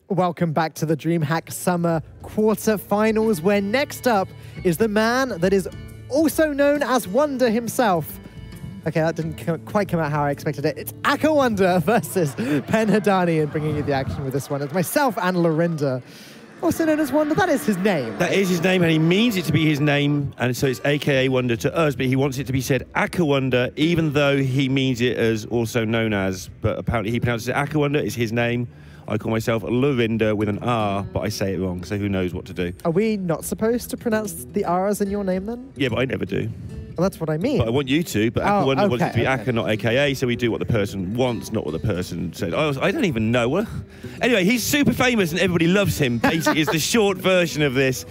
Welcome back to the DreamHack Summer Quarterfinals, where next up is the man that is also known as Wonder himself. Okay, that didn't quite come out how I expected it. It's Akawonder versus PenhaDani, and bringing you the action with this one. It's myself and Lorinda, also known as Wonder. That is his name. Right? That is his name, and he means it to be his name, and so it's AKA Wonder to us, but he wants it to be said Akawonder, even though he means it as also known as, but apparently he pronounces it Akawonder. It's his name. I call myself Lorinda with an R, but I say it wrong, so who knows what to do. Are we not supposed to pronounce the R's in your name then? Yeah, but I never do. Well, that's what I mean. But I want you to, but Akawonder wants it to be Aka, not AKA, so we do what the person wants, not what the person says. I don't even know. Anyway, he's super famous and everybody loves him, basically, is the short version of this.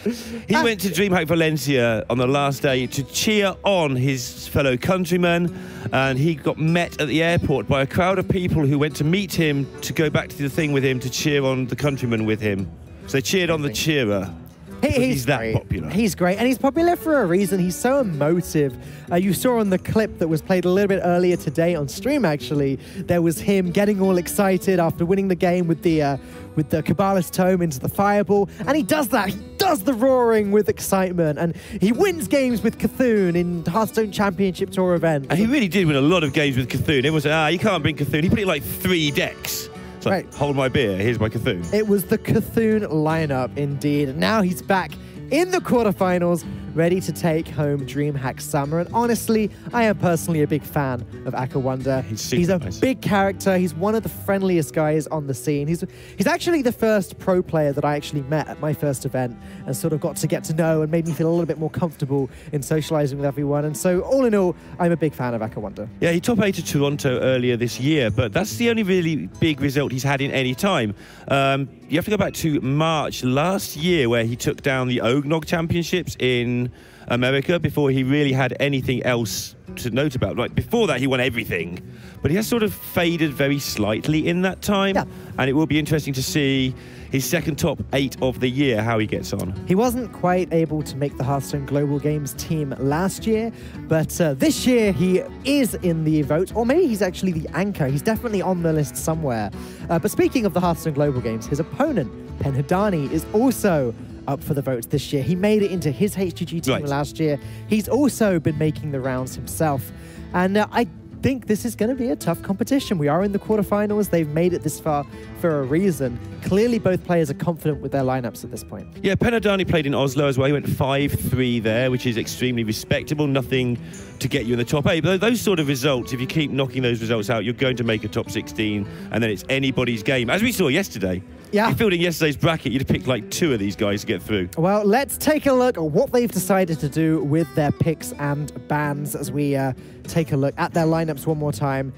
He went to DreamHack Valencia on the last day to cheer on his fellow countrymen, and he got met at the airport by a crowd of people who went to meet him to go back to the thing with him to cheer on the countrymen with him. So they cheered on the cheerer. He's that great. Popular. He's great, and he's popular for a reason. He's so emotive. You saw on the clip that was played a little bit earlier today on stream, actually, there was him getting all excited after winning the game with the Kabbalist tome into the fireball, and he does that. He does the roaring with excitement, and he wins games with Cthulhu in Hearthstone Championship Tour events. And he really did win a lot of games with Cthulhu. Everyone said, you can't bring Cthulhu. He put it like 3 decks. Like, right. Hold my beer, here's my Cthulhu. It was the Cthulhu lineup, indeed. Now he's back in the quarterfinals, ready to take home DreamHack Summer. And honestly, I am personally a big fan of Akawonder. He's a big character. He's one of the friendliest guys on the scene. He's actually the first pro player that I actually met at my first event and sort of got to get to know and made me feel a little bit more comfortable in socializing with everyone. And so all in all, I'm a big fan of Akawonder. Yeah, he top 8 at Toronto earlier this year, but that's the only really big result he's had in any time. You have to go back to March last year where he took down the Ognog Championships in America before he really had anything else to note about. Like before that, he won everything, but he has sort of faded very slightly in that time. Yeah. And it will be interesting to see his second top 8 of the year, how he gets on. He wasn't quite able to make the Hearthstone Global Games team last year, but this year he is in the vote, or maybe he's actually the anchor. He's definitely on the list somewhere. But speaking of the Hearthstone Global Games, his opponent, PenhaDani, is also up for the votes this year. He made it into his HCT team last year. He's also been making the rounds himself. And I think this is going to be a tough competition. We are in the quarterfinals. They've made it this far for a reason. Clearly, both players are confident with their lineups at this point. Yeah, PenhaDani played in Oslo as well. He went 5-3 there, which is extremely respectable. Nothing to get you in the top 8. But those sort of results, if you keep knocking those results out, you're going to make a top 16, and then it's anybody's game. As we saw yesterday. Yeah. If you filled in yesterday's bracket, you'd have picked like 2 of these guys to get through. Well, let's take a look at what they've decided to do with their picks and bans as we take a look at their lineups one more time.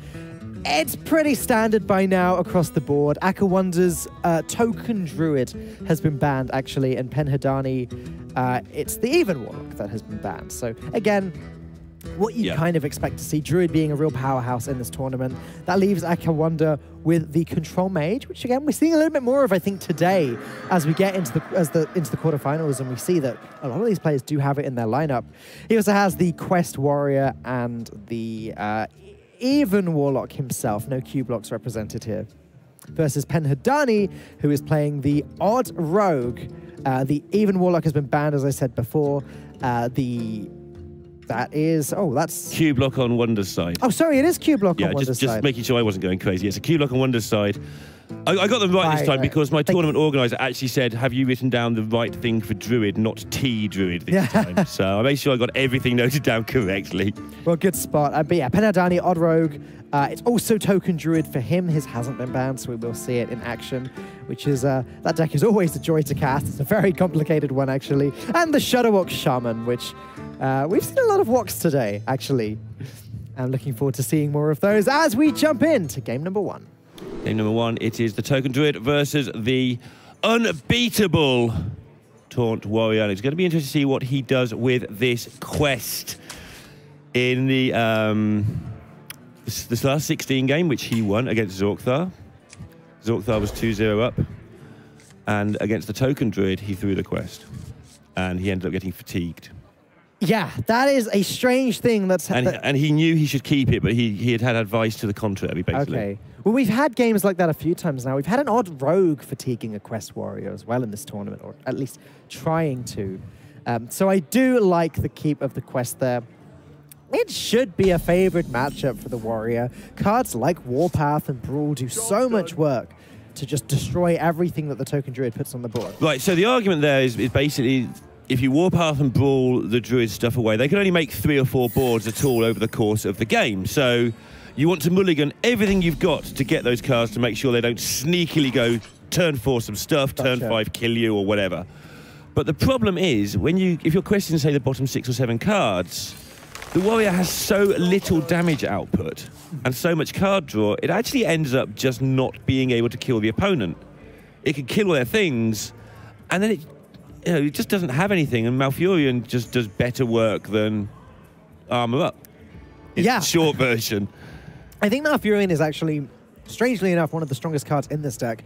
It's pretty standard by now across the board. Akawonder's Token Druid has been banned, actually, and PenhaDani, it's the Even Warlock that has been banned. So, again, what you kind of expect to see, Druid being a real powerhouse in this tournament. That leaves Akawonder with the Control Mage, which again we're seeing a little bit more of, I think, today as we get into the quarterfinals, and we see that a lot of these players do have it in their lineup. He also has the Quest Warrior and the Even Warlock himself. No Q blocks represented here. Versus PenhaDani, who is playing the Odd Rogue. The Even Warlock has been banned, as I said before. That's Q block on Wonder's side. Oh, sorry, it is Q block on Wonder's side. Just making sure I wasn't going crazy. It's a Q block on Wonder's side. I got them right this time because my tournament organizer actually said, have you written down the right thing for Druid, not T Druid this time? So I made sure I got everything noted down correctly. Well, good spot. But yeah, PenhaDani, Odd Rogue. It's also Token Druid for him. His hasn't been banned, so we will see it in action, which is, that deck is always a joy to cast. It's a very complicated one, actually. And the Shadowwalk Shaman, which we've seen a lot of walks today, actually. I'm looking forward to seeing more of those as we jump into game number 1. Game number 1, it is the Token Druid versus the unbeatable Taunt Warrior. And it's going to be interesting to see what he does with this quest in the this last 16 game, which he won against Zorkthar. Zorkthar was 2-0 up. And against the Token Druid, he threw the quest. And he ended up getting fatigued. Yeah, that is a strange thing. And he knew he should keep it, but he had advice to the contrary, basically. Okay. Well, we've had games like that a few times now. We've had an odd rogue fatiguing a Quest Warrior as well in this tournament, or at least trying to. So I do like the keep of the Quest there. It should be a favored matchup for the Warrior. Cards like Warpath and Brawl do so much work to just destroy everything that the Token Druid puts on the board. Right, so the argument there is basically, if you Warpath and Brawl the Druid stuff away, they can only make 3 or 4 boards at all over the course of the game. So you want to mulligan everything you've got to get those cards to make sure they don't sneakily go turn 4 some stuff, turn 5 kill you or whatever. But the problem is, if you're questioning, say, the bottom 6 or 7 cards, the Warrior has so little damage output and so much card draw, it actually ends up just not being able to kill the opponent. It can kill all their things, and then it just doesn't have anything, and Malfurion just does better work than Armor Up. It's the short version. I think Malfurion is actually, strangely enough, one of the strongest cards in this deck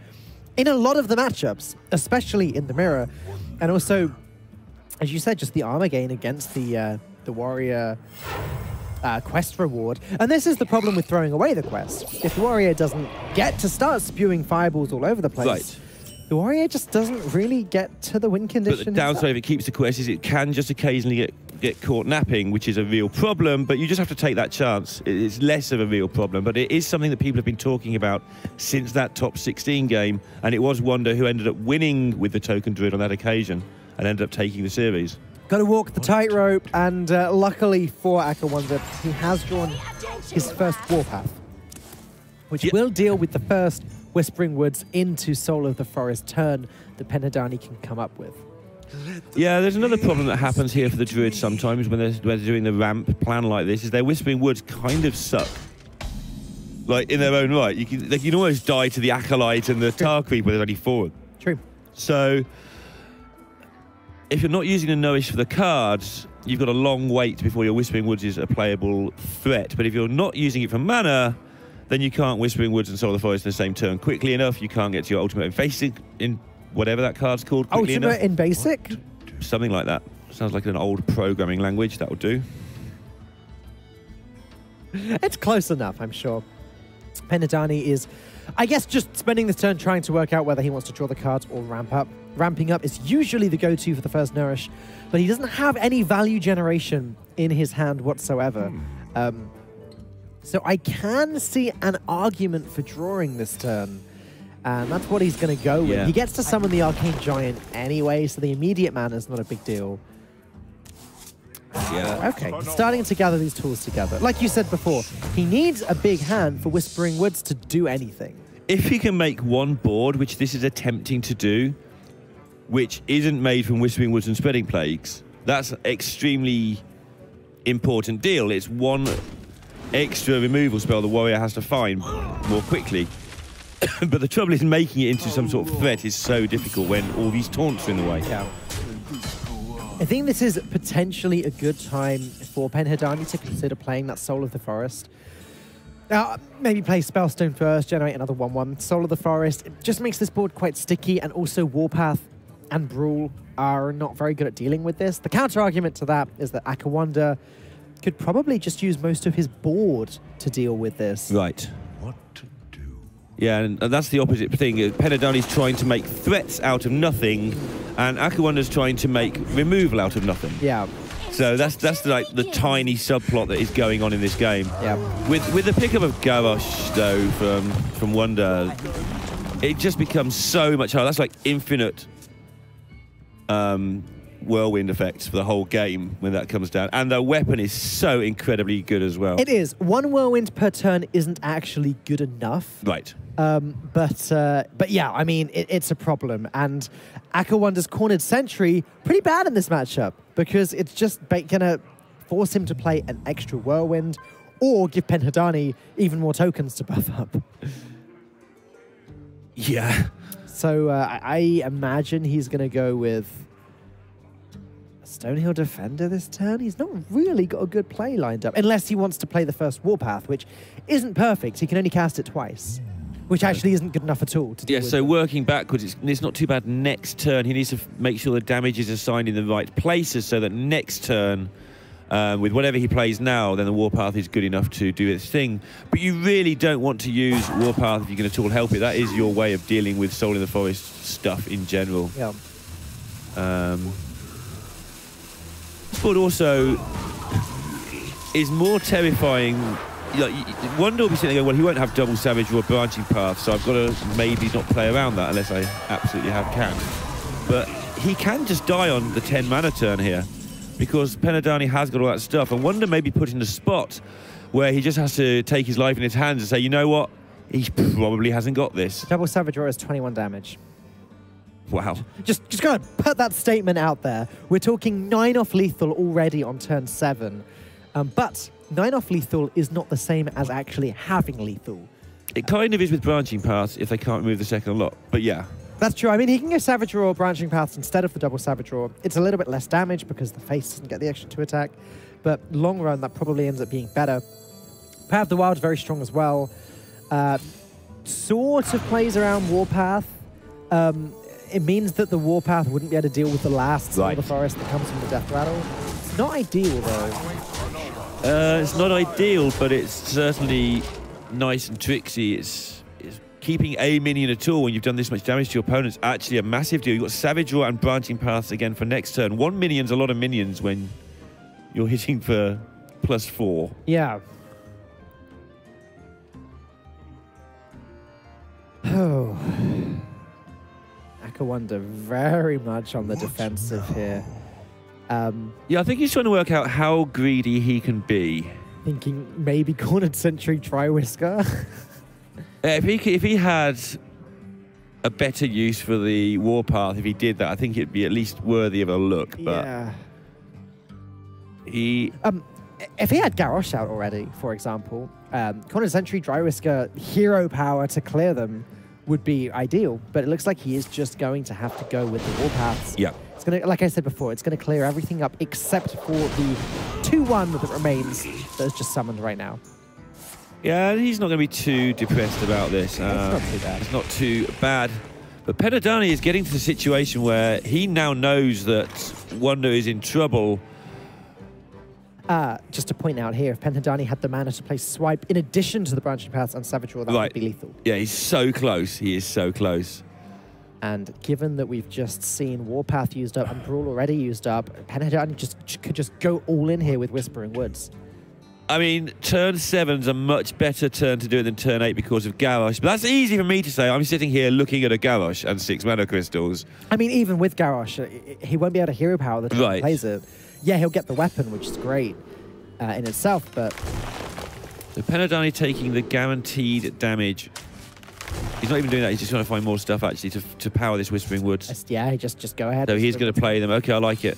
in a lot of the matchups, especially in the mirror. And also, as you said, just the armor gain against the Warrior quest reward. And this is the problem with throwing away the quest. If the Warrior doesn't get to start spewing fireballs all over the place, the Warrior just doesn't really get to the win condition. But the downside if it keeps the quest is it can just occasionally get caught napping, which is a real problem, but you just have to take that chance. It's less of a real problem, but it is something that people have been talking about since that top 16 game, and it was Wonder who ended up winning with the Token Druid on that occasion and ended up taking the series. Got to walk the tightrope, and luckily for Akawonder, he has drawn his first Warpath, which will deal with the first Whispering Woods into Soul of the Forest turn that PenhaDani can come up with. Yeah, there's another problem that happens here for the Druids sometimes when they're doing the ramp plan like this, is their Whispering Woods kind of suck. Like, in their own right. They can almost die to the Acolyte and the Tar Creep where there's only 4. True. So, if you're not using the Nourish for the cards, you've got a long wait before your Whispering Woods is a playable threat. But if you're not using it for mana, then you can't Whispering Woods and Soul of the Forest in the same turn quickly enough. You can't get to your Ultimate Invasive in whatever that card's called quickly enough. Ultimate in Basic? Something like that. Sounds like an old programming language. That would do. It's close enough, I'm sure. PenhaDani is, I guess, just spending this turn trying to work out whether he wants to draw the cards or ramp up. Ramping up is usually the go-to for the first Nourish, but he doesn't have any value generation in his hand whatsoever. So I can see an argument for drawing this turn, and that's what he's going to go with. Yeah. He gets to summon the Arcane Giant anyway, so the immediate mana is not a big deal. Yeah. Okay, starting to gather these tools together. Like you said before, he needs a big hand for Whispering Woods to do anything. If he can make one board, which this is attempting to do, which isn't made from Whispering Woods and Spreading Plagues, that's an extremely important deal. It's one extra removal spell the Warrior has to find more quickly. But the trouble is making it into some sort of threat is so difficult when all these taunts are in the way. Yeah. I think this is potentially a good time for PenhaDani to consider playing that Soul of the Forest. Maybe play Spellstone first, generate another 1/1. Soul of the Forest, it just makes this board quite sticky, and also Warpath and Brawl are not very good at dealing with this. The counter-argument to that is that Akawonder could probably just use most of his board to deal with this. Right. What to do? Yeah, and that's the opposite thing. PenhaDani's trying to make threats out of nothing, and Akawonder's trying to make removal out of nothing. Yeah. So that's like the tiny subplot that is going on in this game. Yeah. With the pickup of Garrosh though from Wonder, it just becomes so much harder. That's like infinite whirlwind effects for the whole game when that comes down. And the weapon is so incredibly good as well. It is. One whirlwind per turn isn't actually good enough. Right. But yeah, I mean, it's a problem. And Akawonder's Cornered Sentry, pretty bad in this matchup, because it's just going to force him to play an extra whirlwind or give PenhaDani even more tokens to buff up. Yeah. So I imagine he's going to go with Stonehill Defender this turn. He's not really got a good play lined up, unless he wants to play the first Warpath, which isn't perfect. He can only cast it twice, which actually isn't good enough at all to deal with. So working backwards, it's not too bad next turn. He needs to make sure the damage is assigned in the right places so that next turn With whatever he plays now, then the Warpath is good enough to do its thing. But you really don't want to use Warpath if you can at all help it. That is your way of dealing with Soul in the Forest stuff in general. Yeah. But also is more terrifying. Wonder will be sitting there going, well, he won't have double Savage or branching path, so I've got to maybe not play around that unless I absolutely can. But he can just die on the 10 mana turn here, because PenhaDani has got all that stuff. And Wonder maybe put in a spot where he just has to take his life in his hands and say, you know what, he probably hasn't got this. Double Savage Roar is 21 damage. Wow. Just gotta put that statement out there. We're talking 9 off lethal already on turn 7. But 9 off lethal is not the same as actually having lethal. It kind of is with branching paths if they can't remove the second lot, but yeah. That's true. I mean, he can go Savage Roar, branching paths instead of the double Savage Roar. It's a little bit less damage because the face doesn't get the extra 2 attack. But long run, that probably ends up being better. Path of the Wild is very strong as well. Sort of plays around Warpath. It means that the Warpath wouldn't be able to deal with the last Soul of the Forest that comes from the Death Rattle. It's not ideal, though. It's not ideal, but it's certainly nice and tricksy. It's keeping a minion at all when you've done this much damage to your opponent's actually a massive deal. You've got Savage Roar and Branching Paths again for next turn. 1 minion's a lot of minions when you're hitting for +4. Yeah. Oh. Akawonder very much on the defensive here. Yeah, I think he's trying to work out how greedy he can be. Thinking maybe Cornered Sentry Triwhisker. If he had a better use for the Warpath, if he did that, I think it'd be at least worthy of a look. But yeah. He... if he had Garrosh out already, for example, Cornered Sentry Triwhisker hero power to clear them would be ideal, but it looks like he is just going to have to go with the Warpaths. Yeah. It's gonna, like I said before, it's going to clear everything up except for the 2-1 that remains that is just summoned right now. Yeah, he's not going to be too depressed about this. It's not too bad. It's not too bad. But PenhaDani is getting to the situation where he now knows that Wonder is in trouble. Just to point out here, if PenhaDani had the mana to play Swipe in addition to the Branching Paths and Savage Roar, that would be lethal. Yeah, he's so close. He is so close. And given that we've just seen Warpath used up and Brawl already used up, PenhaDani could just go all in here with Whispering Woods. I mean, turn 7's a much better turn to do it than turn 8 because of Garrosh. But that's easy for me to say. I'm sitting here looking at a Garrosh and 6 mana crystals. I mean, even with Garrosh, he won't be able to hero power the time he plays it. Yeah, he'll get the weapon, which is great in itself, but... So PenhaDani taking the guaranteed damage. He's not even doing that. He's just trying to find more stuff, actually, to power this Whispering Woods. Yeah, just go ahead. So he's going to play them. Okay, I like it.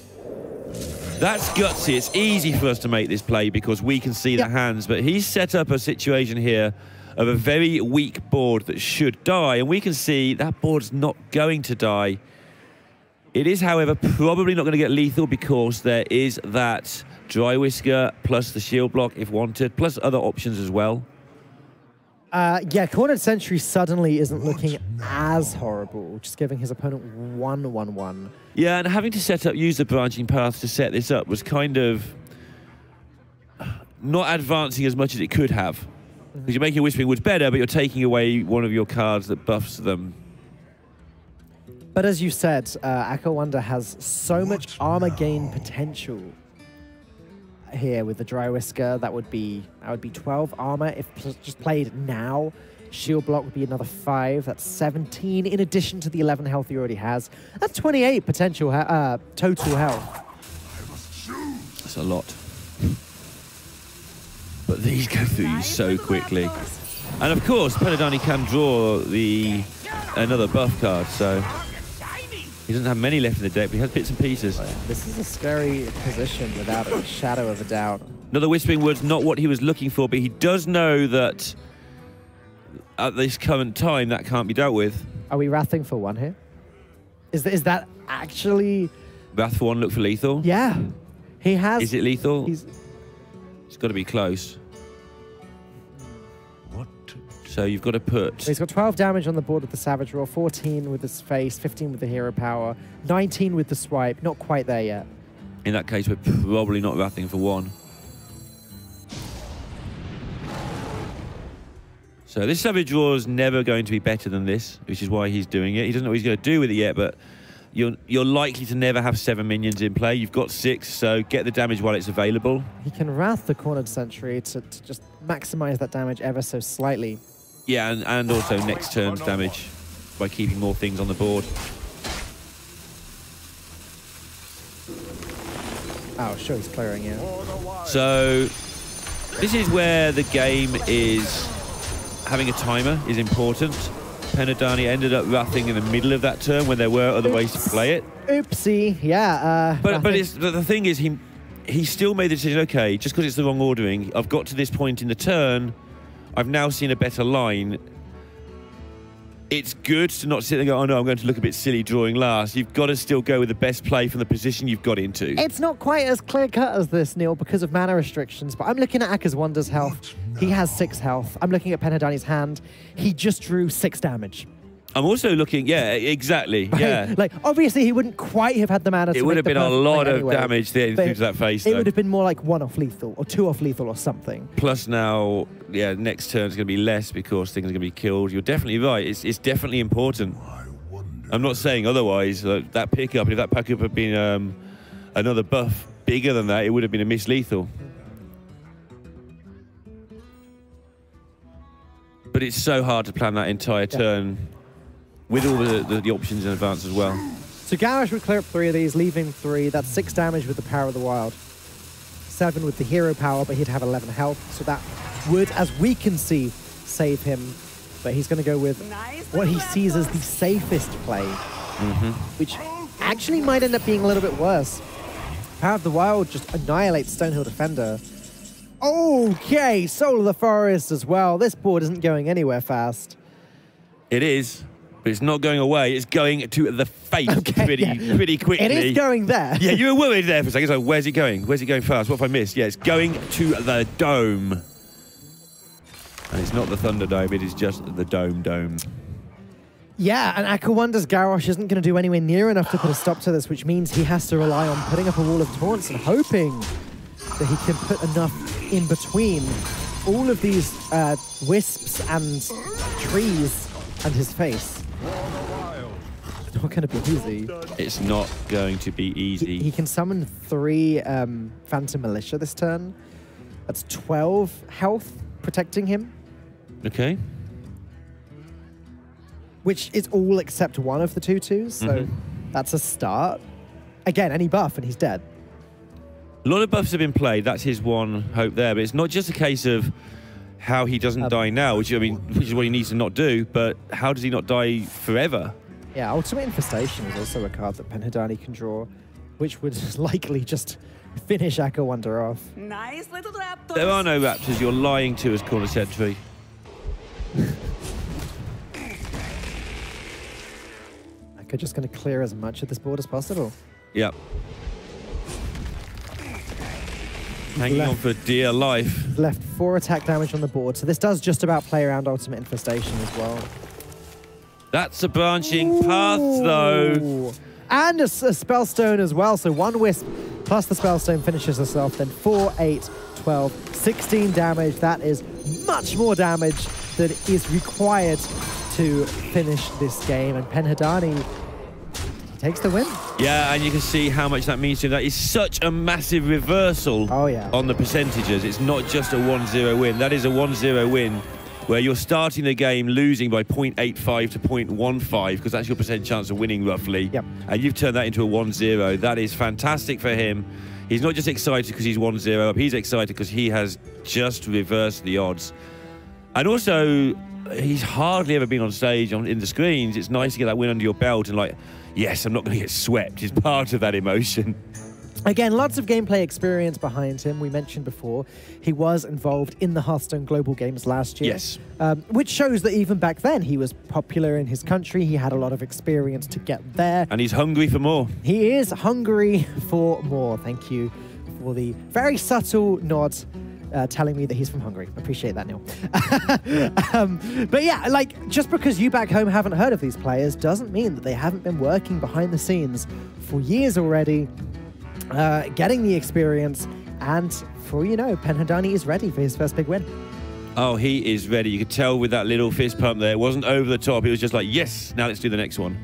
That's gutsy. It's easy for us to make this play because we can see the hands, but he's set up a situation here of a very weak board that should die, and we can see that board's not going to die. It is, however, probably not going to get lethal because there is that Dry Whisker plus the shield block if wanted, plus other options as well. Yeah, Cornered Sentry suddenly isn't looking as horrible, just giving his opponent 1/1/1. Yeah, and having to use the Branching Path to set this up was kind of not advancing as much as it could have. Because you're making Whispering Woods better, but you're taking away one of your cards that buffs them. But as you said, Akawonder has so much armor gain potential here with the Dry Whisker. That would be 12 armor if just played now. Shield block would be another 5. That's 17 in addition to the 11 health he already has. That's 28 potential total health. That's a lot. But these go through you so quickly. And of course, PenhaDani can draw another buff card, so he doesn't have many left in the deck, but he has bits and pieces. This is a scary position without a shadow of a doubt. Another Whispering Woods, not what he was looking for, but he does know that at this current time, that can't be dealt with. Are we wrathing for 1 here? Is that actually... Wrath for 1, look for lethal? Yeah. He has... Is it lethal? It's got to be close. So you've got to put... He's got 12 damage on the board with the Savage Roar, 14 with his face, 15 with the hero power, 19 with the swipe. Not quite there yet. In that case, we're probably not wrathing for 1. So this Savage Roar is never going to be better than this, which is why he's doing it. He doesn't know what he's going to do with it yet, but you're likely to never have 7 minions in play. You've got 6, so get the damage while it's available. He can Wrath the Cornered Sentry to just maximize that damage ever so slightly. Yeah, and also next turn's damage by keeping more things on the board. Oh, sure, he's clearing it. So this is where the game is... Having a timer is important. PenhaDani ended up wrathing in the middle of that turn when there were other ways to play it. Oopsie, yeah. But the thing is, he still made the decision, okay, just because it's the wrong ordering, I've got to this point in the turn, I've now seen a better line. It's good to not sit there and go, oh no, I'm going to look a bit silly drawing last. You've got to still go with the best play from the position you've got into. It's not quite as clear-cut as this, Neil, because of mana restrictions, but I'm looking at Akawander's health. He has 6 health. I'm looking at PenhaDani's hand. He just drew 6 damage. I'm also looking, yeah, exactly, yeah. Like, obviously, he wouldn't quite have had the mana to It would have been a lot of damage there into that face, though. It would have been more like 1 off lethal or 2 off lethal or something. Plus now, yeah, next turn's going to be less because things are going to be killed. You're definitely right. It's definitely important. I'm not saying otherwise. That pickup, if that pickup had been another buff bigger than that, it would have been a miss lethal. But it's so hard to plan that entire turn with all the options in advance as well. So Garrosh would clear up 3 of these, leaving 3. That's 6 damage with the Power of the Wild. 7 with the hero power, but he'd have 11 health. So that would, as we can see, save him. But he's going to go with what he sees as the safest play, which actually might end up being a little bit worse. Power of the Wild just annihilates Stonehill Defender. Okay, Soul of the Forest as well. This board isn't going anywhere fast. It is. But it's not going away. It's going to the face pretty quickly. It is going there. Yeah, you were worried there for a second. So where's it going? Where's it going fast? What have I missed? Yeah, it's going to the dome. And it's not the Thunder Dome. It is just the dome. Yeah, and Akawonder's Garrosh isn't going to do anywhere near enough to put a stop to this, which means he has to rely on putting up a wall of taunts and hoping that he can put enough in between all of these wisps and trees and his face. It's not going to be easy. It's not going to be easy. He can summon 3 Phantom Militia this turn. That's 12 health protecting him. Okay. Which is all except 1 of the 2/2s, so that's a start. Again, any buff and he's dead. A lot of buffs have been played. That's his one hope there. But it's not just a case of how he doesn't die now, which is what he needs to not do, but how does he not die forever? Yeah, Ultimate Infestation is also a card that PenhaDani can draw, which would likely just finish Akawonder off. Nice little raptors. There are no raptors. You're lying to us, Corner Sentry. Aka just going to clear as much of this board as possible. Yep. Hanging on for dear life. Left 4 attack damage on the board, so this does just about play around Ultimate Infestation as well. That's a branching path, though. And a Spellstone as well, so 1 Wisp plus the Spellstone finishes us off, then 4, 8, 12, 16 damage. That is much more damage than is required to finish this game, and PenhaDani takes the win. Yeah, and you can see how much that means to him. That is such a massive reversal on the percentages. It's not just a 1-0 win. That is a 1-0 win where you're starting the game losing by 0.85 to 0.15 because that's your percent chance of winning roughly. Yep. And you've turned that into a 1-0. That is fantastic for him. He's not just excited because he's 1-0 up. He's excited because he has just reversed the odds. And also, he's hardly ever been on stage in the screens. It's nice to get that win under your belt and like, yes, I'm not going to get swept. It's part of that emotion. Again, lots of gameplay experience behind him. We mentioned before he was involved in the Hearthstone Global Games last year. Yes. Which shows that even back then he was popular in his country. He had a lot of experience to get there. And he's hungry for more. He is hungry for more. Thank you for the very subtle nod telling me that he's from Hungary. Appreciate that, Neil. But yeah, like, just because you back home haven't heard of these players doesn't mean that they haven't been working behind the scenes for years already. getting the experience, and for all you know, PenhaDani is ready for his first big win. Oh, he is ready. You could tell with that little fist pump there. It wasn't over the top. It was just like, yes, now let's do the next one.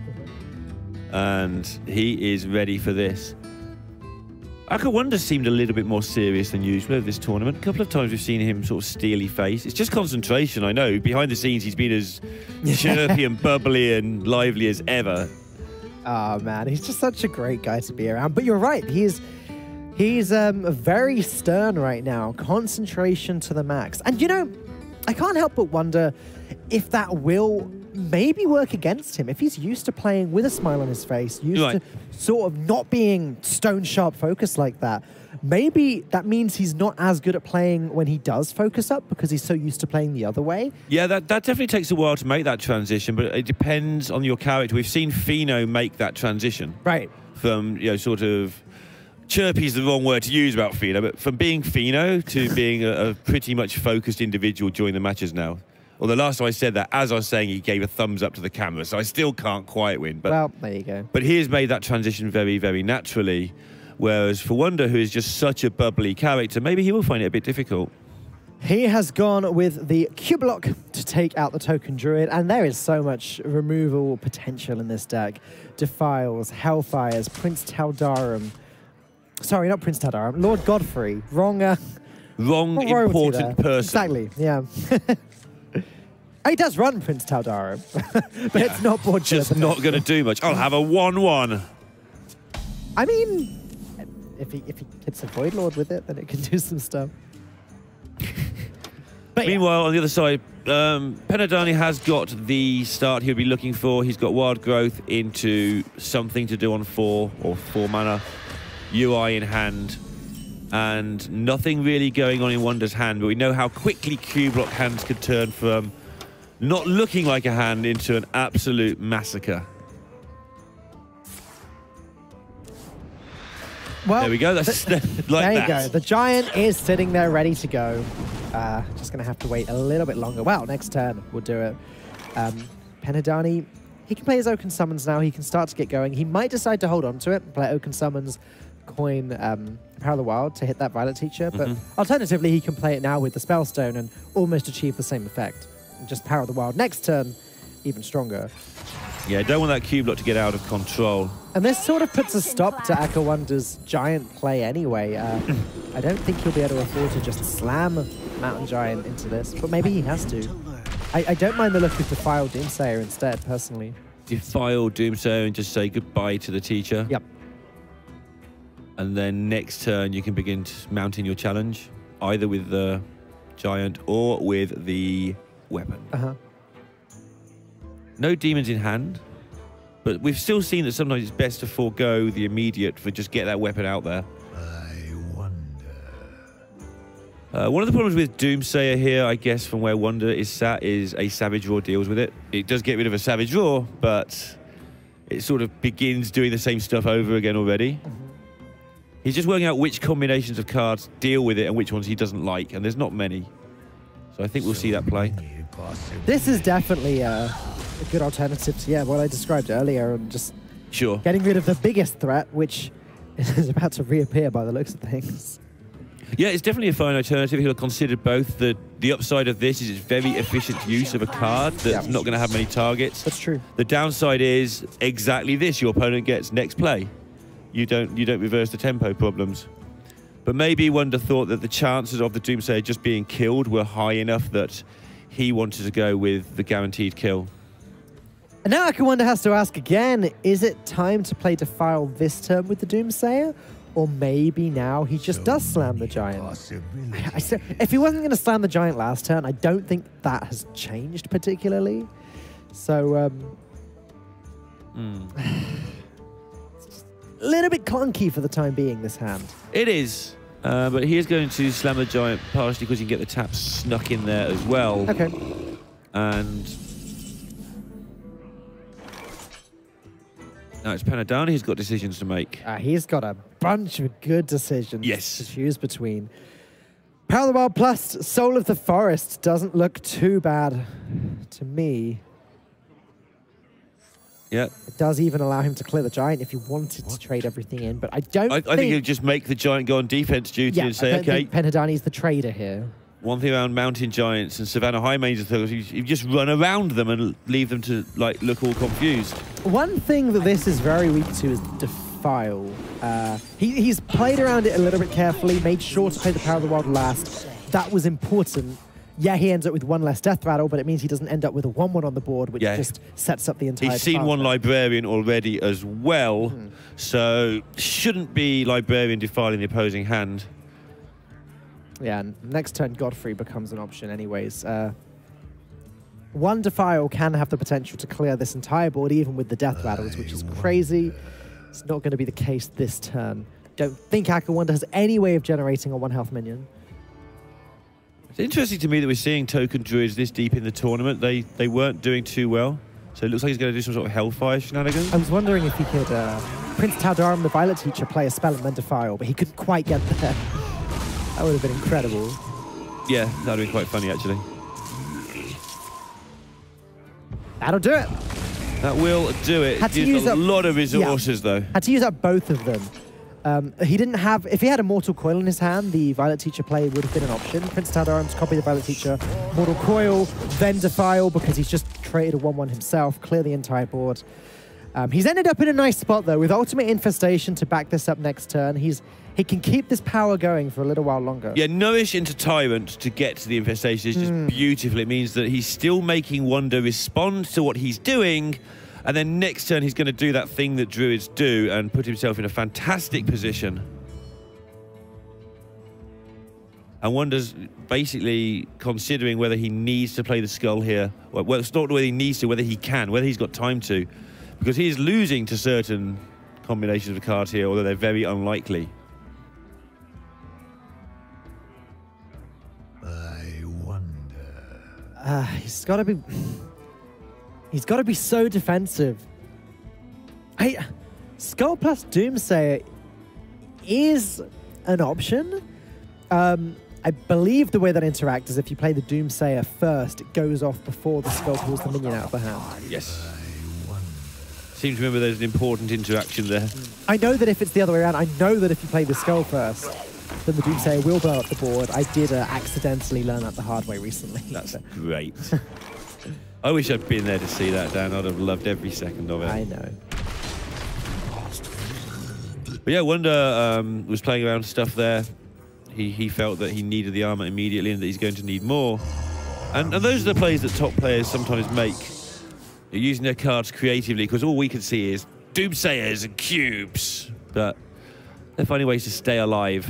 And he is ready for this. Akawonder seemed a little bit more serious than usual over this tournament. A couple of times we've seen him sort of steely face. It's just concentration, I know. Behind the scenes, he's been as chirpy and bubbly and lively as ever. Oh, man, he's just such a great guy to be around. But you're right, he's very stern right now. Concentration to the max. And, you know, I can't help but wonder if that will maybe work against him. If he's used to playing with a smile on his face, used to sort of not being stone-sharp focused like that, maybe that means he's not as good at playing when he does focus up because he's so used to playing the other way. Yeah, that definitely takes a while to make that transition, but it depends on your character. We've seen Fino make that transition. Right. From, you know, sort of... Chirpy is the wrong word to use about Fino, but from being Fino to being a pretty much focused individual during the matches now. Well, the last time I said that, as I was saying, he gave a thumbs up to the camera, so I still can't quite win. But, well, there you go. But he has made that transition very, very naturally, whereas for Wonder, who is just such a bubbly character, maybe he will find it a bit difficult. He has gone with the Q-Block to take out the Token Druid, and there is so much removal potential in this deck. Defiles, Hellfires, Prince Taldarum. Sorry, not Prince Taldarum, Lord Godfrey. Wrong important person. Exactly, yeah. He does run Prince Taldarum, but yeah, it's not board just not going to do much. I'll have a 1/1. I mean, if he hits a Void Lord with it, then it can do some stuff. But meanwhile, on the other side, PenhaDani has got the start he'll be looking for. He's got Wild Growth into something to do on 4 or 4 mana, UI in hand, and nothing really going on in Wonder's hand, but we know how quickly Q-Block hands could turn from not looking like a hand into an absolute massacre. Well, there we go. That's like there you go. The Giant is sitting there ready to go. Just going to have to wait a little bit longer. Well, next turn we'll do it. PenhaDani, he can play his Oaken Summons now. He can start to get going. He might decide to hold on to it and play Oaken Summons, coin Power of the Wild to hit that Violet Teacher. But alternatively, he can play it now with the Spellstone and almost achieve the same effect. Just Power of the Wild next turn, even stronger. Yeah, don't want that Q-Block to get out of control. And this sort of puts a stop to Akawonder's Giant play anyway. I don't think he'll be able to afford to just slam Mountain Giant into this, but maybe he has to. I don't mind the look of Defile Doomsayer instead, personally. Defile Doomsayer and just say goodbye to the teacher. Yep. And then next turn you can begin mounting your challenge, either with the Giant or with the weapon. No demons in hand, but we've still seen that sometimes it's best to forego the immediate for just get that weapon out there. I wonder. One of the problems with Doomsayer here, I guess, from where Wonder is sat, is a Savage Roar deals with it. It does get rid of a Savage Roar, but it sort of begins doing the same stuff over again already. He's just working out which combinations of cards deal with it and which ones he doesn't like, and there's not many. So I think we'll see that play. This is definitely a good alternative to what I described earlier, and just getting rid of the biggest threat, which is about to reappear by the looks of things. Yeah, it's definitely a fine alternative. He'll consider both. The upside of this is it's very efficient use of a card that's not going to have many targets. That's true. The downside is exactly this. Your opponent gets next play. You don't reverse the tempo problems. But maybe Wonder thought that the chances of the Doomsayer just being killed were high enough that he wanted to go with the guaranteed kill. And now Akawonder has to ask again, is it time to play Defile this turn with the Doomsayer? Or maybe now he just does slam the Giant. If he wasn't going to slam the Giant last turn, I don't think that has changed particularly. So, a little bit clunky for the time being, this hand. It is. But he is going to slam the Giant partially because you can get the tap snuck in there as well. Okay. And now it's PenhaDani who's got decisions to make. He's got a bunch of good decisions to choose between. Power of the Wild plus Soul of the Forest doesn't look too bad to me. Yeah. It does even allow him to clear the Giant if he wanted to trade everything in, but I think he'll just make the Giant go on defense duty and say, okay. PenhaDani's the trader here. One thing around Mountain Giants and Savannah High Major Thugs, you just run around them and leave them to like look all confused. One thing that this is very weak to is Defile. He's played around it a little bit carefully, made sure to play the Power of the Wild last. That was important. Yeah, he ends up with one less death rattle, but it means he doesn't end up with a 1-1 on the board, which just sets up the entire He's seen one Librarian already as well, so shouldn't be Librarian defiling the opposing hand. Yeah, and next turn Godfrey becomes an option anyways. One Defile can have the potential to clear this entire board, even with the death rattles, which is crazy. It's not going to be the case this turn. Don't think Akawonder has any way of generating a 1-health minion. It's interesting to me that we're seeing token druids this deep in the tournament. They weren't doing too well, so it looks like he's going to do some sort of Hellfire shenanigans. I was wondering if he could Prince Taldarum, the Violet Teacher, play a spell and then Defile, but he couldn't quite get there. That would have been incredible. Yeah, that would have been quite funny, actually. That'll do it. That will do it. Had to use a lot of resources, though. Had to use up both of them. He didn't have... If he had a Mortal Coil in his hand, the Violet Teacher play would have been an option. Prince Taldarum to copy the Violet Teacher, Mortal Coil, then Defile, because he's just created a 1-1 himself, clear the entire board. He's ended up in a nice spot, though, with Ultimate Infestation to back this up next turn. He can keep this power going for a little while longer. Yeah, Nourish into Tyrant to get to the Infestation is just beautiful. It means that he's still making Wonder respond to what he's doing, and then next turn he's going to do that thing that Druids do and put himself in a fantastic position. And Wonder's basically considering whether he needs to play the Skull here. Well, it's not whether he needs to, whether he can, whether he's got time to. Because he is losing to certain combinations of cards here, although they're very unlikely. I wonder. He's got to be so defensive. Skull plus Doomsayer is an option. I believe the way that interacts is if you play the Doomsayer first, it goes off before the Skull pulls the minion out of the hand. Yes. Seem to remember there's an important interaction there. I know that if it's the other way around, I know that if you play the Skull first, then the Doomsayer will blow up the board. I did accidentally learn that the hard way recently. That's great. I wish I'd been there to see that, Dan. I'd have loved every second of it. I know. But yeah, Wonder was playing around stuff there. He felt that he needed the armor immediately and that he's going to need more. And those are the plays that top players sometimes make. They're using their cards creatively, because all we can see is Doomsayers and cubes. But they're finding ways to stay alive.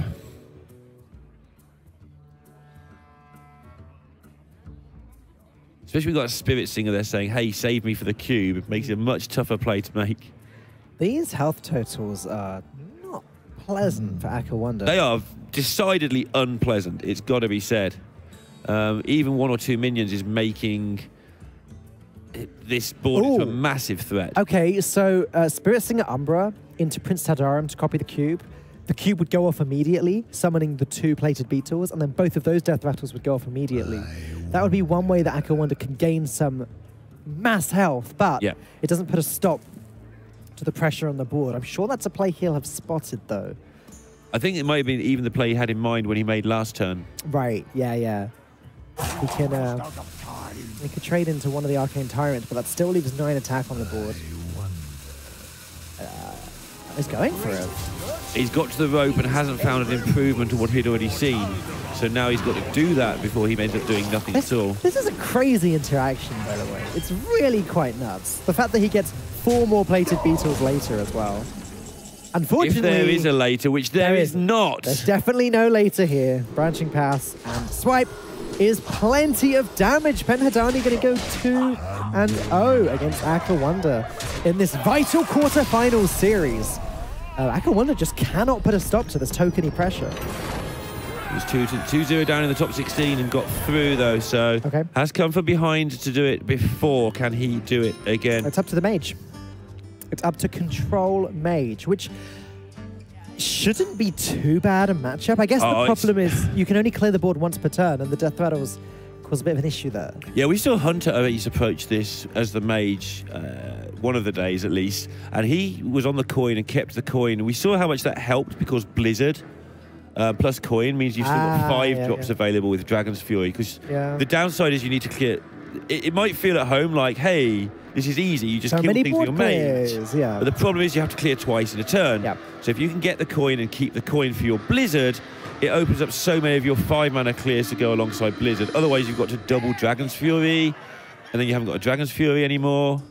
Especially we've got a Spirit Singer there saying, hey, save me for the cube. It makes it a much tougher play to make. These health totals are not pleasant for Akawonder. They are decidedly unpleasant, it's got to be said. Even 1 or 2 minions is making this board into a massive threat. Okay, so Spirit Singer Umbra into Prince Taldarum to copy the cube. The cube would go off immediately, summoning the 2 plated beetles, and then both of those death rattles would go off immediately. That would be one way that Akawonder can gain some mass health, but it doesn't put a stop to the pressure on the board. I'm sure that's a play he'll have spotted, though. I think it might have been even the play he had in mind when he made last turn. Right, yeah. He can he could trade into one of the Arcane Tyrants, but that still leaves 9 attack on the board. He's going for it. He's got to the rope and hasn't found an improvement to what he'd already seen. So now he's got to do that before he ends up doing nothing at all. This is a crazy interaction, by the way. It's really quite nuts. The fact that he gets 4 more plated beetles later as well. Unfortunately, if there is a later, which there is not. There's definitely no later here. Branching Pass and Swipe is plenty of damage. PenhaDani going to go 2-0 against Akawonder in this vital quarterfinals series. Akawonder just cannot put a stop to this tokeny pressure. He was 2-0 down in the top 16 and got through, though, so has come from behind to do it before. Can he do it again? It's up to the Mage. It's up to Control Mage, which shouldn't be too bad a matchup. I guess the problem is you can only clear the board once per turn, and the death rattles cause a bit of an issue there. Yeah, we saw Hunter Ace approach this as the Mage one of the days at least, and he was on the coin and kept the coin. And we saw how much that helped because Blizzard plus coin means you've still got 5 drops available with Dragon's Fury. Because the downside is you need to clear. It might feel at home like, hey, this is easy. You just kill things with your mate. But the problem is you have to clear twice in a turn. So if you can get the coin and keep the coin for your Blizzard, it opens up so many of your 5-mana clears to go alongside Blizzard. Otherwise, you've got to double Dragon's Fury, and then you haven't got a Dragon's Fury anymore.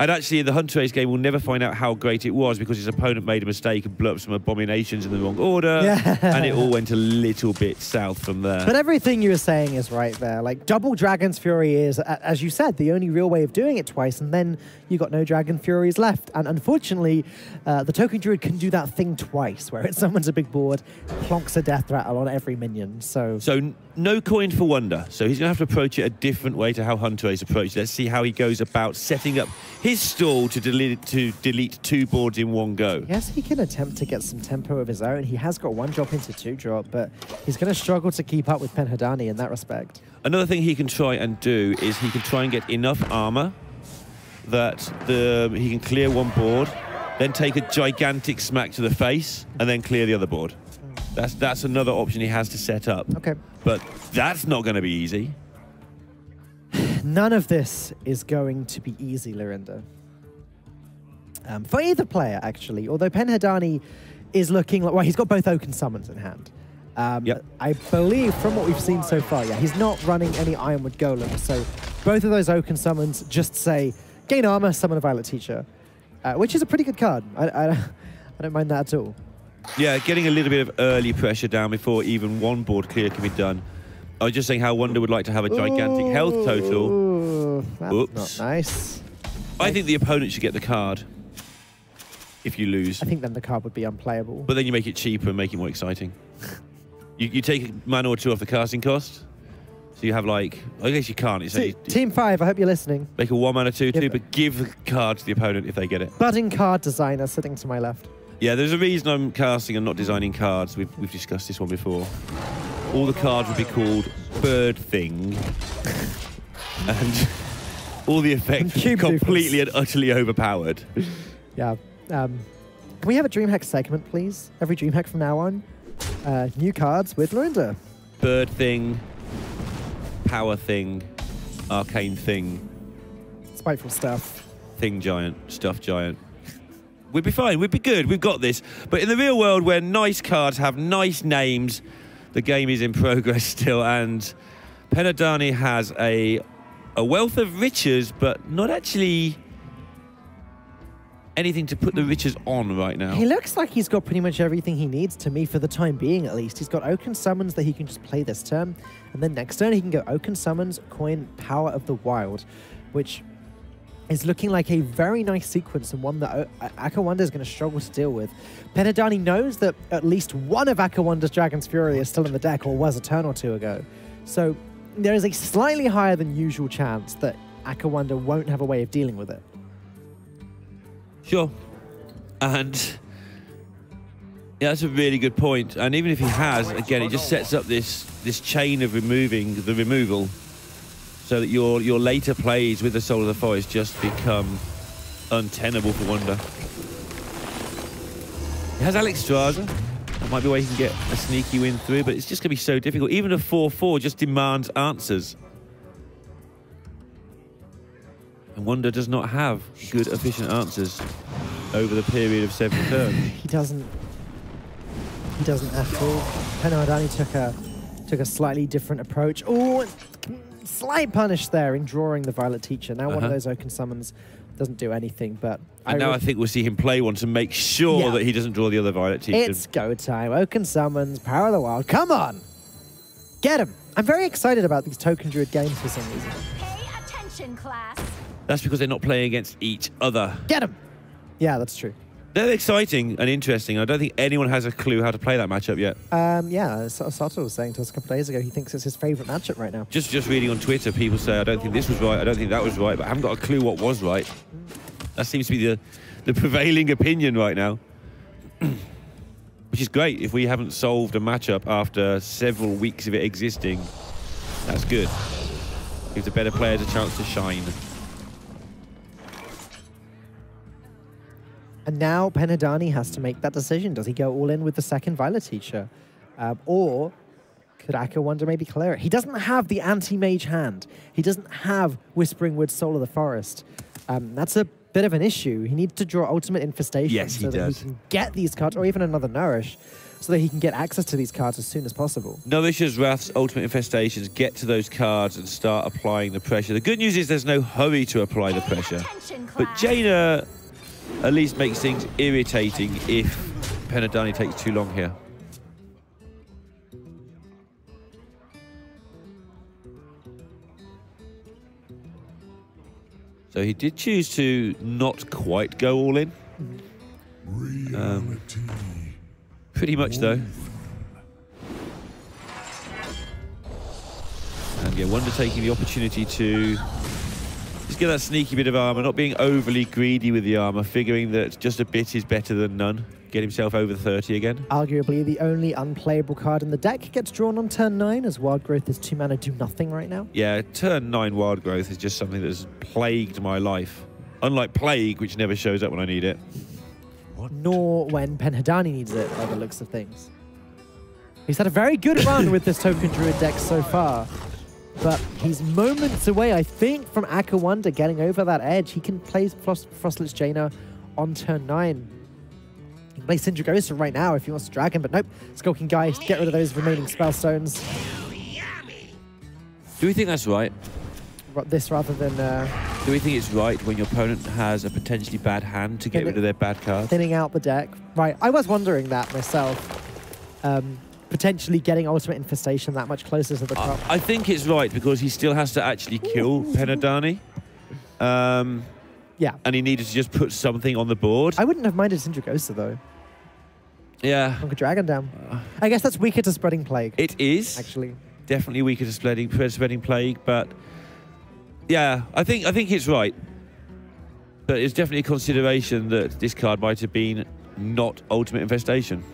And actually, in the Hunter Ace game, we'll never find out how great it was because his opponent made a mistake and blew up some abominations in the wrong order. And it all went a little bit south from there. But everything you were saying is right there. Like, double Dragon's Fury is, as you said, the only real way of doing it twice, and then you got no Dragon Furies left. And unfortunately, the Token Druid can do that thing twice, where it summons a big board, plonks a Death Rattle on every minion. So no coin for Wonder. So he's going to have to approach it a different way to how Hunter Ace approached it. Let's see how he goes about setting up his stall to delete 2 boards in one go. Yes, he can attempt to get some tempo of his own. He has got 1 drop into 2 drop, but he's going to struggle to keep up with PenhaDani in that respect. Another thing he can try and do is he can try and get enough armor that he can clear 1 board, then take a gigantic smack to the face, and then clear the other board. That's another option he has to set up. Okay. But that's not going to be easy. None of this is going to be easy, Lorinda. For either player, actually. Although PenhaDani is looking like... Well, he's got both Oaken Summons in hand. I believe, from what we've seen so far, he's not running any Ironwood Golem. So both of those Oaken Summons just say, gain armor, summon a Violet Teacher. Which is a pretty good card. I don't mind that at all. Yeah, getting a little bit of early pressure down before even 1 board clear can be done. I was just saying how Wonder would like to have a gigantic health total. That's not nice. I think the opponent should get the card if you lose. I think then the card would be unplayable. But then you make it cheaper and make it more exciting. you take a mana or 2 off the casting cost. So you have like, I guess you can't. It's Team 5, I hope you're listening. Make a 1 mana 2/2, but give the card to the opponent if they get it. Budding card designer sitting to my left. Yeah, there's a reason I'm casting and not designing cards. We've discussed this one before. All the cards would be called Bird Thing. And all the effects are completely and utterly overpowered. Yeah. Can we have a DreamHack segment, please? Every DreamHack from now on. New cards with Lorinda. Bird Thing, Power Thing, Arcane Thing. Spiteful Stuff. Thing Giant, Stuff Giant. We'd be fine, we'd be good, we've got this. But in the real world where nice cards have nice names, the game is in progress still, and PenhaDani has a wealth of riches, but not actually anything to put the riches on right now. He looks like he's got pretty much everything he needs, to me, for the time being at least. He's got Oaken Summons that he can just play this turn, and then next turn he can go Oaken Summons, coin Power of the Wild, which is looking like a very nice sequence and one that Akawonder is going to struggle to deal with. PenhaDani knows that at least one of Akawonder's Dragon's Fury is still in the deck, or was a turn or 2 ago. So there is a slightly higher than usual chance that Akawonder won't have a way of dealing with it. Sure. And yeah, that's a really good point. And even if he has, again, it just sets up this chain of removing the removal, so that your later plays with the Soul of the Forest just become untenable for Wonder. He has Alexstrasza. That might be a way he can get a sneaky win through, but it's just going to be so difficult. Even a 4/4 just demands answers. And Wonder does not have good, efficient answers over the period of 7 turns. He doesn't at all. PenhaDani took a slightly different approach. Oh, slight punish there in drawing the Violet Teacher. Now one of those Oaken Summons doesn't do anything, but... And now I think we'll see him play one to make sure that he doesn't draw the other Violet Teacher. It's go time. Oaken Summons, Power of the Wild. Come on! Get him! I'm very excited about these Token Druid games for some reason. Pay attention, class. That's because they're not playing against each other. Get him! Yeah, that's true. They're exciting and interesting. I don't think anyone has a clue how to play that matchup yet. Yeah, Sato was saying to us a couple of days ago, he thinks it's his favourite matchup right now. Just reading on Twitter, people say, I don't think this was right, I don't think that was right, but I haven't got a clue what was right. That seems to be the prevailing opinion right now. Which is great. If we haven't solved a matchup after several weeks of it existing, that's good. Gives the better players a chance to shine. And now PenhaDani has to make that decision. Does he go all in with the second Violet Teacher? Or could Akawonder maybe clear it? He doesn't have the anti-mage hand. He doesn't have Whispering Woods, Soul of the Forest. That's a bit of an issue. He needs to draw Ultimate Infestation so that he can get these cards, or even another Nourish, so that he can get access to these cards as soon as possible. Nourish's, Wraths, Ultimate Infestations, get to those cards and start applying the pressure. The good news is there's no hurry to apply the pressure. But Jaina at least makes things irritating if PenhaDani takes too long here. So he did choose to not quite go all in. Pretty much, though. And yeah, Wonder taking the opportunity to just get that sneaky bit of armor, not being overly greedy with the armor, figuring that just a bit is better than none. Get himself over the 30 again. Arguably the only unplayable card in the deck gets drawn on turn 9, as Wild Growth is 2 mana, do nothing right now. Yeah, turn 9 Wild Growth is just something that's plagued my life. Unlike Plague, which never shows up when I need it. Nor when PenhaDani needs it, by the looks of things. He's had a very good run with this Token Druid deck so far, but he's moments away, I think, from Akawonder getting over that edge. He can play Frostlit Jaina on turn 9. He can play Sindragosa right now if he wants to Dragon, but nope. Skulking Geist, get rid of those remaining Spellstones. Do we think that's right? This rather than... Do we think it's right when your opponent has a potentially bad hand to get rid of their bad cards? Thinning out the deck. Right, I was wondering that myself. Potentially getting Ultimate Infestation that much closer to the top. I think it's right because he still has to actually kill PenhaDani. Yeah. And he needed to just put something on the board. I wouldn't have minded Sindragosa, though. Yeah. Look at Dragon down. I guess that's weaker to Spreading Plague. It is. Actually. Definitely weaker to Spreading Plague, but... Yeah, I think it's right. But it's definitely a consideration that this card might have been not Ultimate Infestation.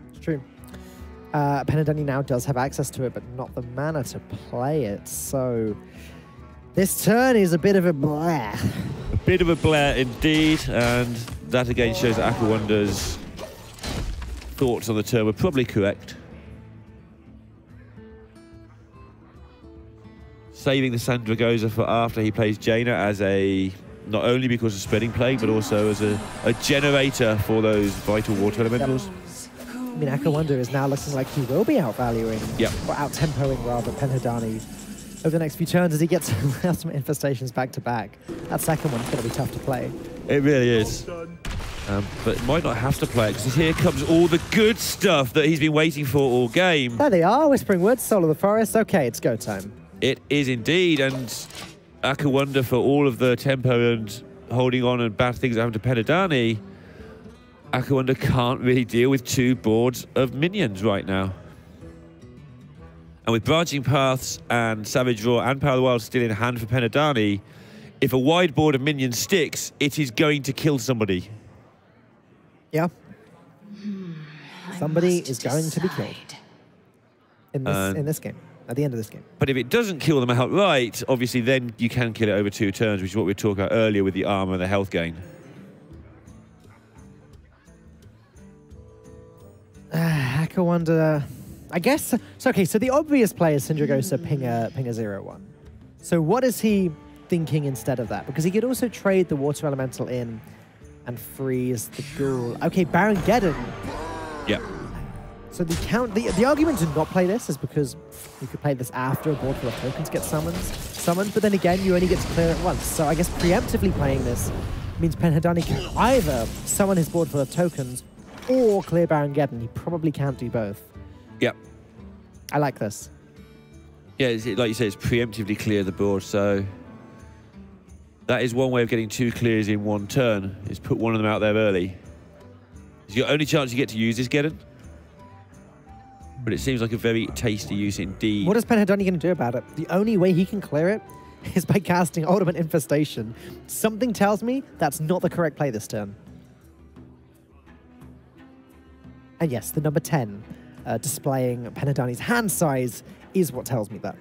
It's true. PenhaDani now does have access to it, but not the mana to play it. So this turn is a bit of a bleh. A bit of a bleh indeed, and that again shows that Akawonder's thoughts on the turn were probably correct. Saving the Sindragosa for after he plays Jaina as a, not only because of Spreading Plague, but also as a generator for those vital water elementals. Yep. I mean, Akawonder is now looking like he will be outvaluing, or out-tempoing rather, PenhaDani over the next few turns as he gets Ultimate Infestations back to back. That second one's going to be tough to play. It really is. But might not have to play it, because here comes all the good stuff that he's been waiting for all game. There they are, Whispering Woods, Soul of the Forest. Okay, it's go time. It is indeed, and Akawonder for all of the tempo and holding on and bad things that happen to PenhaDani, Akawonder can't really deal with 2 boards of minions right now. And with Branching Paths and Savage Roar and Power of the Wild still in hand for PenhaDani, if a wide board of minions sticks, it is going to kill somebody. Yeah. Somebody is going to be killed in this game. At the end of this game. But if it doesn't kill them outright, obviously then you can kill it over 2 turns, which is what we were talking about earlier with the armor and the health gain. Akawonder, I guess. So, okay, so the obvious play is Sindragosa ping a 0-1. So what is he thinking instead of that? Because he could also trade the Water Elemental in and freeze the Ghoul. Okay, Baron Geddon. Yeah. So the argument to not play this is because you could play this after a board full of tokens gets summoned, but then again, you only get to clear it once. So I guess preemptively playing this means PenhaDani can either summon his board full of tokens or clear Baron Geddon. He probably can't do both. Yep. I like this. Yeah, like you say, it's preemptively clear the board, so that is one way of getting 2 clears in 1 turn, is put one of them out there early. It's your only chance you get to use this Geddon. But it seems like a very tasty use indeed. What is PenhaDani going to do about it? The only way he can clear it is by casting Ultimate Infestation. Something tells me that's not the correct play this turn. And yes, the number 10, displaying PenhaDani's hand size, is what tells me that.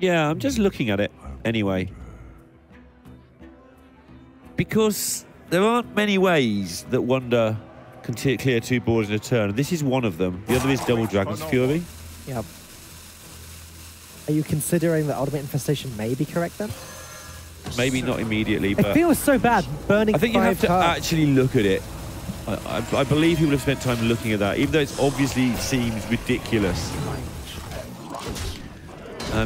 Yeah, I'm just looking at it anyway. because there aren't many ways that Wonder can clear 2 boards in a turn. This is one of them. The other is Double Dragon's Fury. Yeah. Are you considering that Ultimate Infestation may be correct then? Maybe not immediately, but it feels so bad burning 5 I think you have to cards. actually look at it. I believe he would have spent time looking at that, even though it obviously seems ridiculous.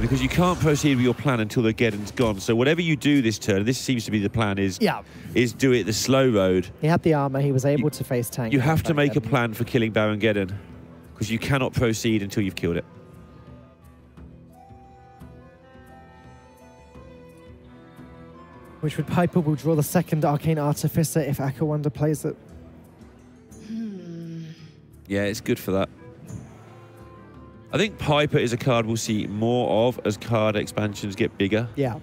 Because you can't proceed with your plan until the Geddon's gone. So whatever you do this turn, this seems to be the plan, is do it the slow road. He had the armor. He was able to face tank. You have to make a plan for killing Baron Geddon, because you cannot proceed until you've killed it. Which would Piper will draw the 2nd Arcane Artificer if Akawonder plays it. Yeah, it's good for that. I think Piper is a card we'll see more of as card expansions get bigger. Yeah.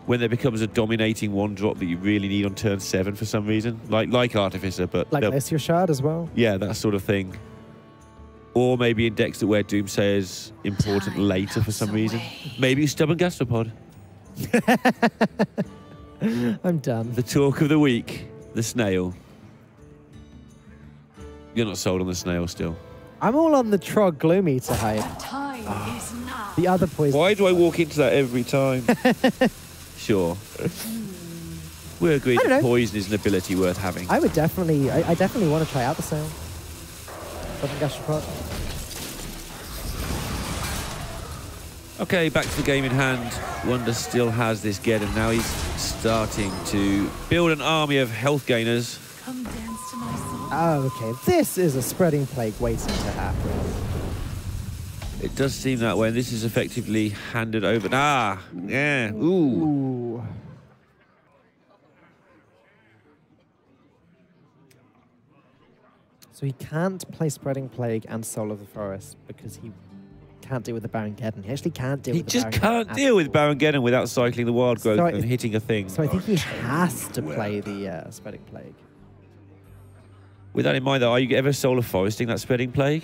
When there becomes a dominating 1-drop that you really need on turn 7 for some reason. Like Artificer, but... Like Glacier Shard as well. Yeah, that sort of thing. Or maybe in decks that where Doomsayer is important later for some reason. Maybe Stubborn Gastropod. I'm done. The talk of the week, the snail. You're not sold on the snail still. I'm all on the Trog Gloomeater hype. Time is now. The other poison. Why do I walk into that every time? Sure. We agree that poison is an ability worth having. I would definitely, I definitely want to try out the sale. Stubborn Gastropod. Okay, back to the game in hand. Wonder still has this Geddon. Now he's starting to build an army of health gainers. Come dance to my song. Oh, okay. This is a Spreading Plague waiting to happen. It does seem that way. And this is effectively handed over. Ah, yeah. Ooh. So he can't play Spreading Plague and Soul of the Forest because he can't deal with the Baron Geddon. He actually can't deal with the Baron Geddon. He just can't deal with Baron Geddon without cycling the Wild Growth and hitting a thing. So I think he has to play the Spreading Plague. With that in mind, though, are you ever Solar Foresting that Spreading Plague?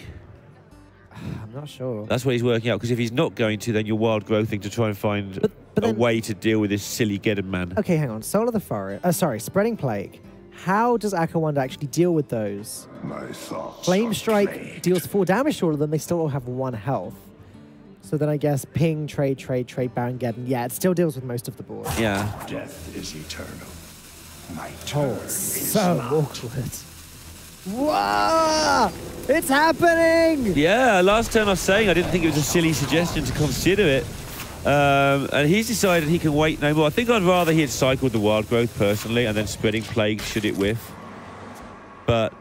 I'm not sure. That's what he's working out, because if he's not going to, then you're Wild Growthing to try and find a way to deal with this silly Geddon man. Okay, hang on. Soul of the Forest. Sorry, Spreading Plague. How does Akawonder actually deal with those? Flame Strike deals 4 damage to all of them. They still all have 1 health. So then I guess ping, trade, Baron Geddon. Yeah, it still deals with most of the board. Yeah. Death is eternal. My Oh, so awkward. Whoa! It's happening! Yeah, last turn I was saying I didn't think it was a silly suggestion to consider it. And he's decided he can wait no more. I think I'd rather he had cycled the Wild Growth personally and then Spreading Plague should it whiff. But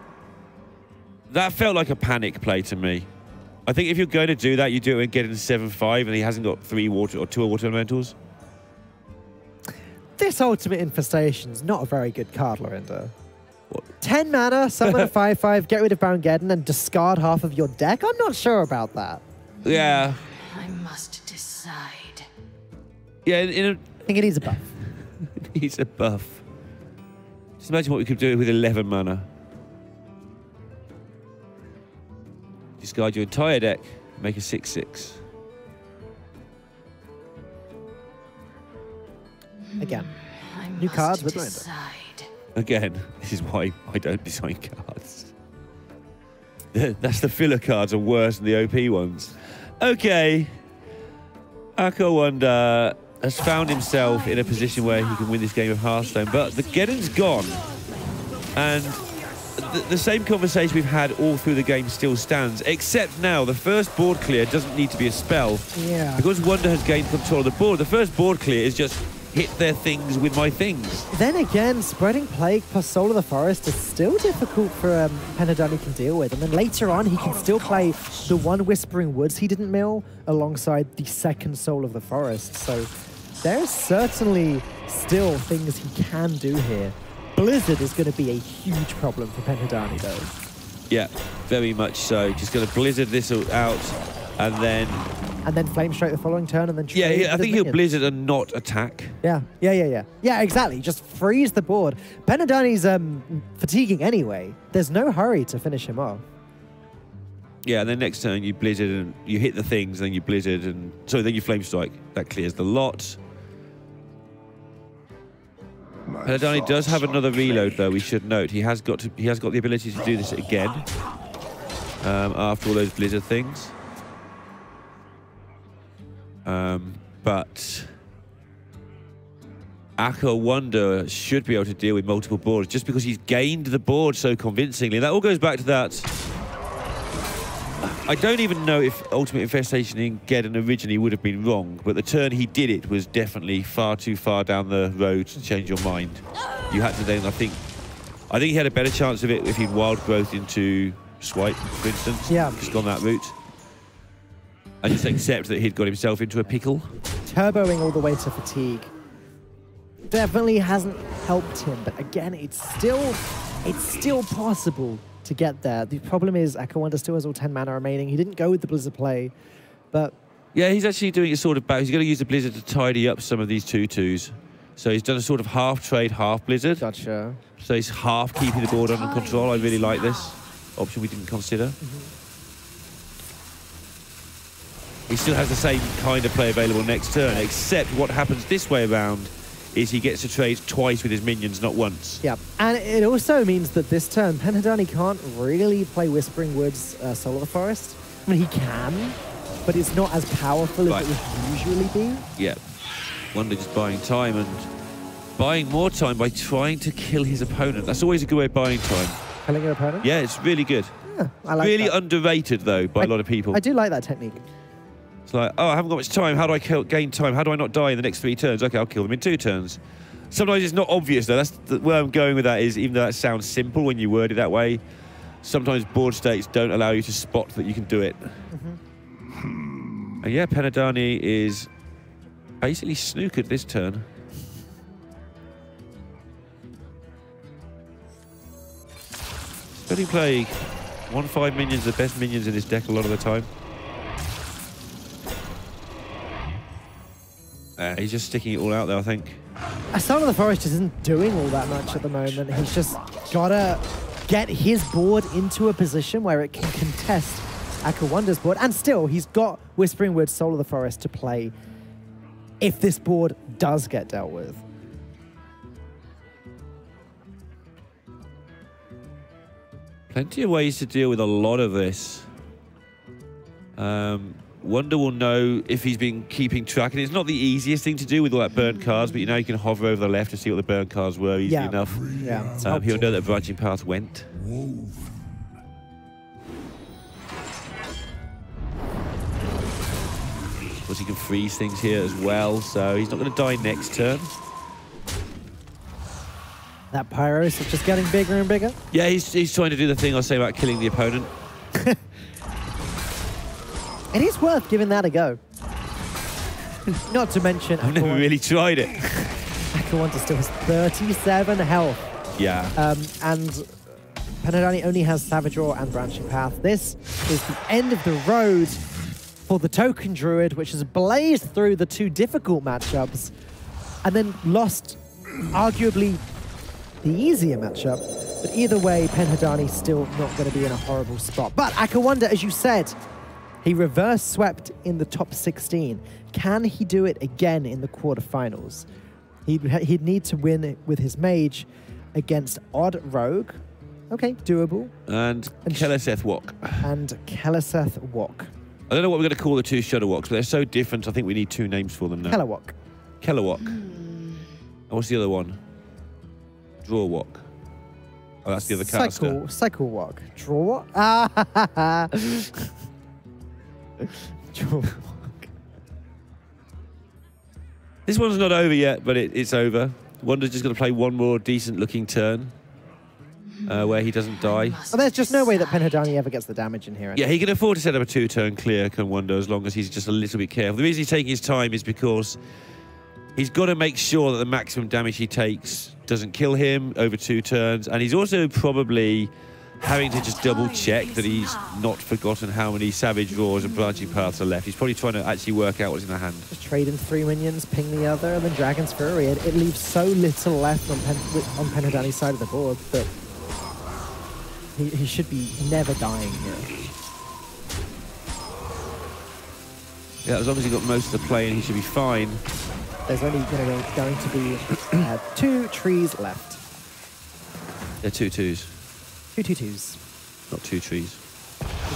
that felt like a panic play to me. I think if you're going to do that, you do it and get in 7-5 and he hasn't got 3 water or 2 water elementals. This Ultimate Infestation's not a very good card, Lorinda. What? 10 mana, summon a 5/5, get rid of Baron Geddon, and discard half of your deck? I'm not sure about that. Yeah. I must decide. Yeah, I think it needs a buff. It needs a buff. Just imagine what we could do with 11 mana. Discard your entire deck, make a 6/6. Again, new cards with Lorinda. Again, this is why I don't design cards. That's the filler cards are worse than the OP ones. Okay. Akawonder has found himself in a position where he can win this game of Hearthstone, but the Geddon's gone. And the same conversation we've had all through the game still stands, except now the first board clear doesn't need to be a spell. Yeah. Because Wonder has gained control of the board, the first board clear is just hit their things with my things. Then again, Spreading Plague plus Soul of the Forest is still difficult for PenhaDani can deal with. And then later on, he can still play the one Whispering Woods he didn't mill alongside the second Soul of the Forest. So there's certainly still things he can do here. Blizzard is going to be a huge problem for PenhaDani, though. Yeah, very much so. Just going to Blizzard this out, and then Flame Strike the following turn, and then trade. Yeah, I think he'll Blizzard and not attack. Yeah, exactly. Just freeze the board. PenhaDani's fatiguing anyway. There's no hurry to finish him off. Yeah, and then next turn you Blizzard and you hit the things, then you Blizzard, and so then you Flame Strike. That clears the lot. PenhaDani does have another reload, though. We should note he has got the ability to do this again after all those blizzard things. But Akawonder should be able to deal with multiple boards just because he's gained the board so convincingly. That all goes back to that. I don't even know if Ultimate Infestation in Geddon originally would have been wrong, but the turn he did it was definitely far too far down the road to change your mind. You had to then, I think he had a better chance of it if he'd wild growth into Swipe, for instance. Yeah. Just gone that route. And just accept that he'd got himself into a pickle. Turboing all the way to fatigue definitely hasn't helped him, but again, it's still possible to get there. The problem is Akawonder still has all 10 mana remaining. He didn't go with the Blizzard play, but... Yeah, he's actually doing a sort of back. He's going to use the Blizzard to tidy up some of these 2/2s. So he's done a sort of half trade, half Blizzard. Gotcha. So he's half keeping the board under control. I really like this option we didn't consider. He still has the same kind of play available next turn, except what happens this way around is he gets to trade twice with his minions, not once. Yeah, and it also means that this turn, PenhaDani can't really play Whispering Woods Soul of the Forest. I mean, he can, but it's not as powerful as it would usually be. Yeah. Wonder just buying time and buying more time by trying to kill his opponent. That's always a good way of buying time. Killing your opponent? Yeah, it's really good. Yeah, I like really that. Underrated, though, by a lot of people. I do like that technique. It's like, oh, I haven't got much time. How do I gain time? How do I not die in the next 3 turns? Okay, I'll kill them in 2 turns. Sometimes it's not obvious, though. That's where I'm going with that is, even though that sounds simple when you word it that way, sometimes board states don't allow you to spot that you can do it. And yeah, PenhaDani is basically snookered this turn. Spinning Plague. 1/5 minions, the best minions in his deck a lot of the time. He's just sticking it all out there, I think. Soul of the Forest just isn't doing all that much at the moment. He's just got to get his board into a position where it can contest Akawonder's board. And still, he's got Whispering Woods, Soul of the Forest to play if this board does get dealt with. Plenty of ways to deal with a lot of this. Wonder will know if he's been keeping track, and it's not the easiest thing to do with all that burnt cards, but you know you can hover over the left to see what the burnt cards were easily enough. Yeah, he'll know that Branching Path went. Of course, he can freeze things here as well, so he's not going to die next turn. That Pyros is just getting bigger and bigger. Yeah, he's trying to do the thing I was saying about killing the opponent. It is worth giving that a go. Not to mention... I've never really tried it. Akawonder still has 37 health. Yeah. And PenhaDani only has Savage Roar and Branching Path. This is the end of the road for the Token Druid, which has blazed through the 2 difficult matchups and then lost arguably the easier matchup. But either way, PenhaDani's still not going to be in a horrible spot. But Akawonder, as you said, he reverse swept in the top 16. Can he do it again in the quarterfinals? He'd need to win with his mage against Odd Rogue. Okay, doable. And Keleseth Wok. And Keleseth Wok. I don't know what we're going to call the 2 Shudder Woks, but they're so different, I think we need 2 names for them now. Kelawok. Kelawok. And what's the other one? Drawwok. Oh, that's the other caster. Cycle Wok. Draw. Ah, This one's not over yet, but it's over. Wonder's just going to play one more decent-looking turn where he doesn't die. Oh, there's just no way that PenhaDani ever gets the damage in here. Yeah, he can afford to set up a 2-turn clear, can Wonder, as long as he's just a little bit careful. The reason he's taking his time is because he's got to make sure that the maximum damage he takes doesn't kill him over 2 turns, and he's also probably having to just double-check that he's not forgotten how many Savage Roars and Branching Paths are left. He's probably trying to actually work out what's in the hand. Just trade in 3 minions, ping the other, and then Dragon's Fury. It leaves so little left on PenhaDani's side of the board that he should be never dying here. Yeah, as long as he got most of the play, and he should be fine. There's only going to be 2 trees left. They're 2 twos. 2 2s. Not 2 trees.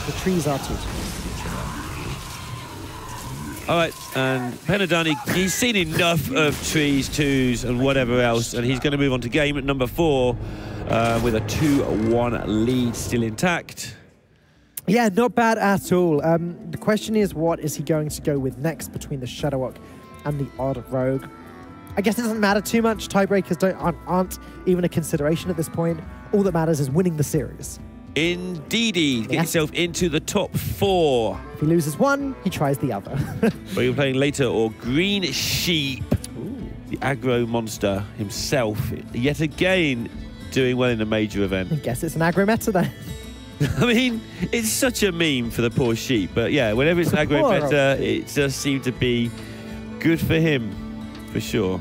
The trees are 2 2s. All right, and PenhaDani, he's seen enough of trees, 2s, and whatever else, and he's going to move on to game at number 4 with a 2-1 lead still intact. Yeah, not bad at all. The question is, what is he going to go with next between the Shadowhawk and the Odd Rogue? I guess it doesn't matter too much. Tiebreakers aren't even a consideration at this point. All that matters is winning the series. Indeedy. Get yourself into the top 4. If he loses one, he tries the other. Are you playing later or Green Sheep? Ooh. The aggro monster himself, yet again doing well in a major event. I guess it's an aggro meta then. I mean, it's such a meme for the poor sheep, but yeah, whenever it's an aggro meta, it does seem to be good for him, for sure.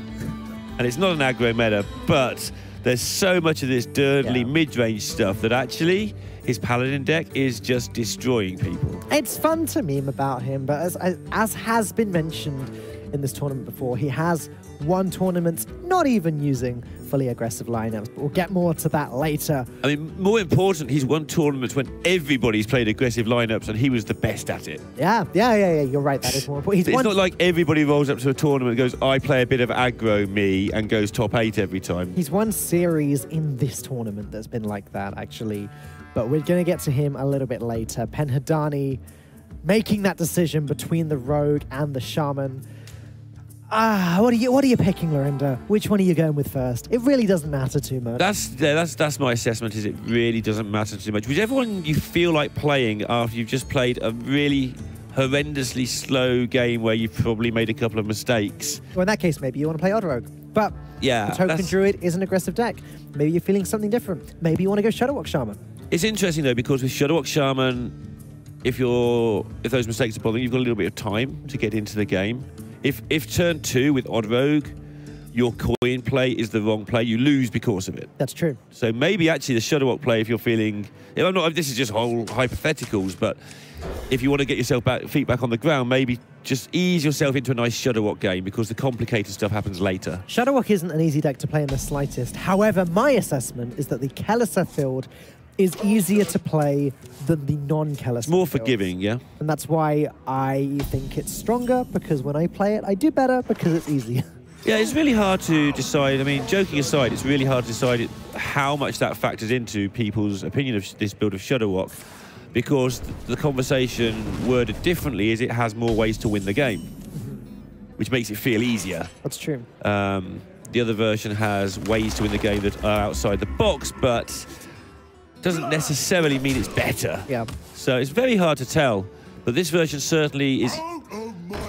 And it's not an aggro meta, but there's so much of this dirtly mid-range stuff that actually his Paladin deck is just destroying people. It's fun to meme about him, but as has been mentioned in this tournament before, he has won tournaments not even using fully aggressive lineups, but we'll get more to that later. I mean, more important, he's won tournaments when everybody's played aggressive lineups and he was the best at it. Yeah, you're right, that is more important. It's not like everybody rolls up to a tournament and goes, I play a bit of aggro me, and goes top 8 every time. He's won series in this tournament that's been like that, actually. But we're going to get to him a little bit later. PenhaDani making that decision between the Rogue and the Shaman. What are you picking, Lorinda? Which one are you going with first? It really doesn't matter too much. That's my assessment, is it really doesn't matter too much. Whichever one you feel like playing after you've just played a really horrendously slow game where you've probably made a couple of mistakes. Well, in that case, maybe you want to play Odd Rogue. But yeah, the Token Druid is an aggressive deck. Maybe you're feeling something different. Maybe you want to go Shadowhawk Shaman. It's interesting, though, because with Shadowhawk Shaman, if those mistakes are bothering you, you've got a little bit of time to get into the game. If turn 2 with Odd Rogue, your coin play is the wrong play, you lose because of it. That's true. So maybe actually the Shadowhawk play, if you're feeling... this is just whole hypotheticals, but if you want to get yourself feet back on the ground, maybe just ease yourself into a nice Shadowhawk game, because the complicated stuff happens later. Shadowhawk isn't an easy deck to play in the slightest. However, my assessment is that the Keleseth field is easier to play than the non-Keleseth. More forgiving, yeah. And that's why I think it's stronger, because when I play it, I do better because it's easier. Yeah, it's really hard to decide. I mean, joking aside, it's really hard to decide how much that factors into people's opinion of this build of Shadowhawk, because the conversation worded differently is it has more ways to win the game, which makes it feel easier. That's true. The other version has ways to win the game that are outside the box, but doesn't necessarily mean it's better. Yeah. So it's very hard to tell, but this version certainly is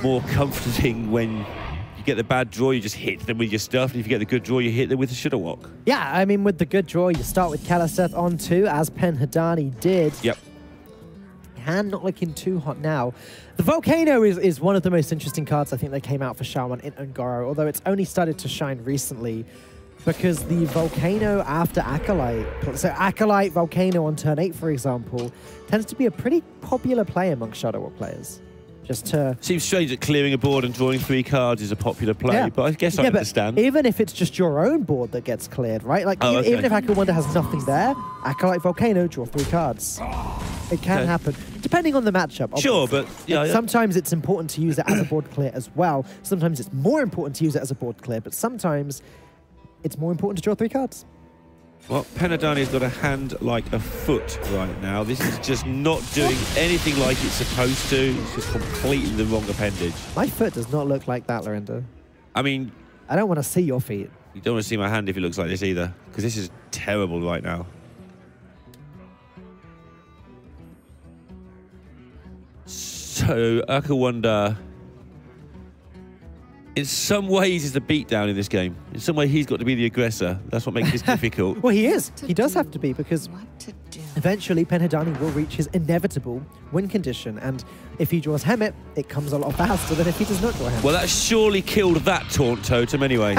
more comforting. When you get the bad draw, you just hit them with your stuff, and if you get the good draw, you hit them with the Shadowhawk. Yeah, I mean, with the good draw, you start with Keleseth on 2, as PenhaDani did. Yep. Hand not looking too hot now. The Volcano is one of the most interesting cards I think that came out for Shaman in Ungoro, although it's only started to shine recently, because the Volcano after Acolyte, so Acolyte Volcano on turn 8, for example, tends to be a pretty popular play among Shadowhawk players. Just to... Seems strange that clearing a board and drawing 3 cards is a popular play, but I guess I understand. But even if it's just your own board that gets cleared, right? Like, even if Akawonder has nothing there, Acolyte Volcano, draw 3 cards. It can happen, depending on the matchup. Obviously. Sure, but... sometimes it's important to use it as a board clear as well. Sometimes it's more important to use it as a board clear, but sometimes it's more important to draw 3 cards. Well, PenhaDani's got a hand like a foot right now. This is just not doing anything like it's supposed to. It's just completely the wrong appendage. My foot does not look like that, Lorinda. I mean... I don't want to see your feet. You don't want to see my hand if it looks like this either, because this is terrible right now. So, Akawonder, in some ways, is the beatdown in this game. In some way, he's got to be the aggressor. That's what makes this difficult. Well, he is. He does have to be, because eventually PenhaDani will reach his inevitable win condition, and if he draws Hemet, it comes a lot faster than if he does not draw Hemet. Well, that surely killed that taunt totem anyway.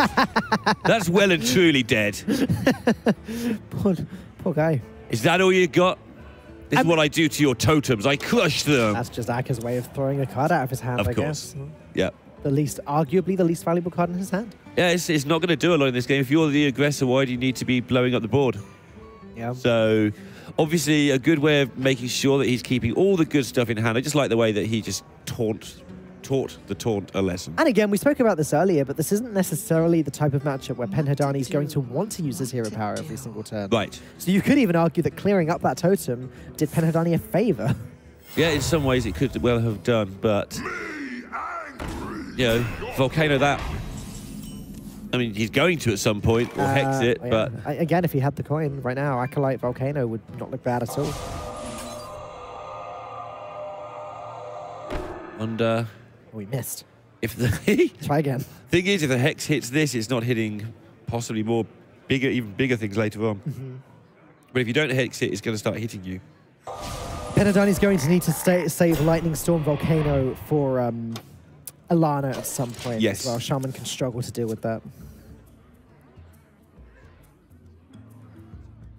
That's well and truly dead. Poor guy. Is that all you got? This is what I do to your totems. I crush them. That's just Aka's way of throwing a card out of his hand, I guess. Yeah. arguably the least valuable card in his hand. Yeah, it's not going to do a lot in this game. If you're the aggressor, why do you need to be blowing up the board? Yeah. So, obviously, a good way of making sure that he's keeping all the good stuff in hand. I just like the way that he just taught the taunt a lesson. And again, we spoke about this earlier, but this isn't necessarily the type of matchup where PenhaDani is going to want to use his hero power every single turn. Right. So you could even argue that clearing up that totem did PenhaDani a favor. Yeah, in some ways it could well have done, but, you know, Volcano that. I mean, he's going to at some point, or hex it, yeah. but... Again, if he had the coin right now, Acolyte Volcano would not look bad at all. And, we missed. if the... Try again. Thing is, if the hex hits this, it's not hitting possibly even bigger things later on. But if you don't hex it, it's going to start hitting you. PenhaDani's going to need to save Lightning Storm Volcano for Alana at some point. Yes. As well. Shaman can struggle to deal with that.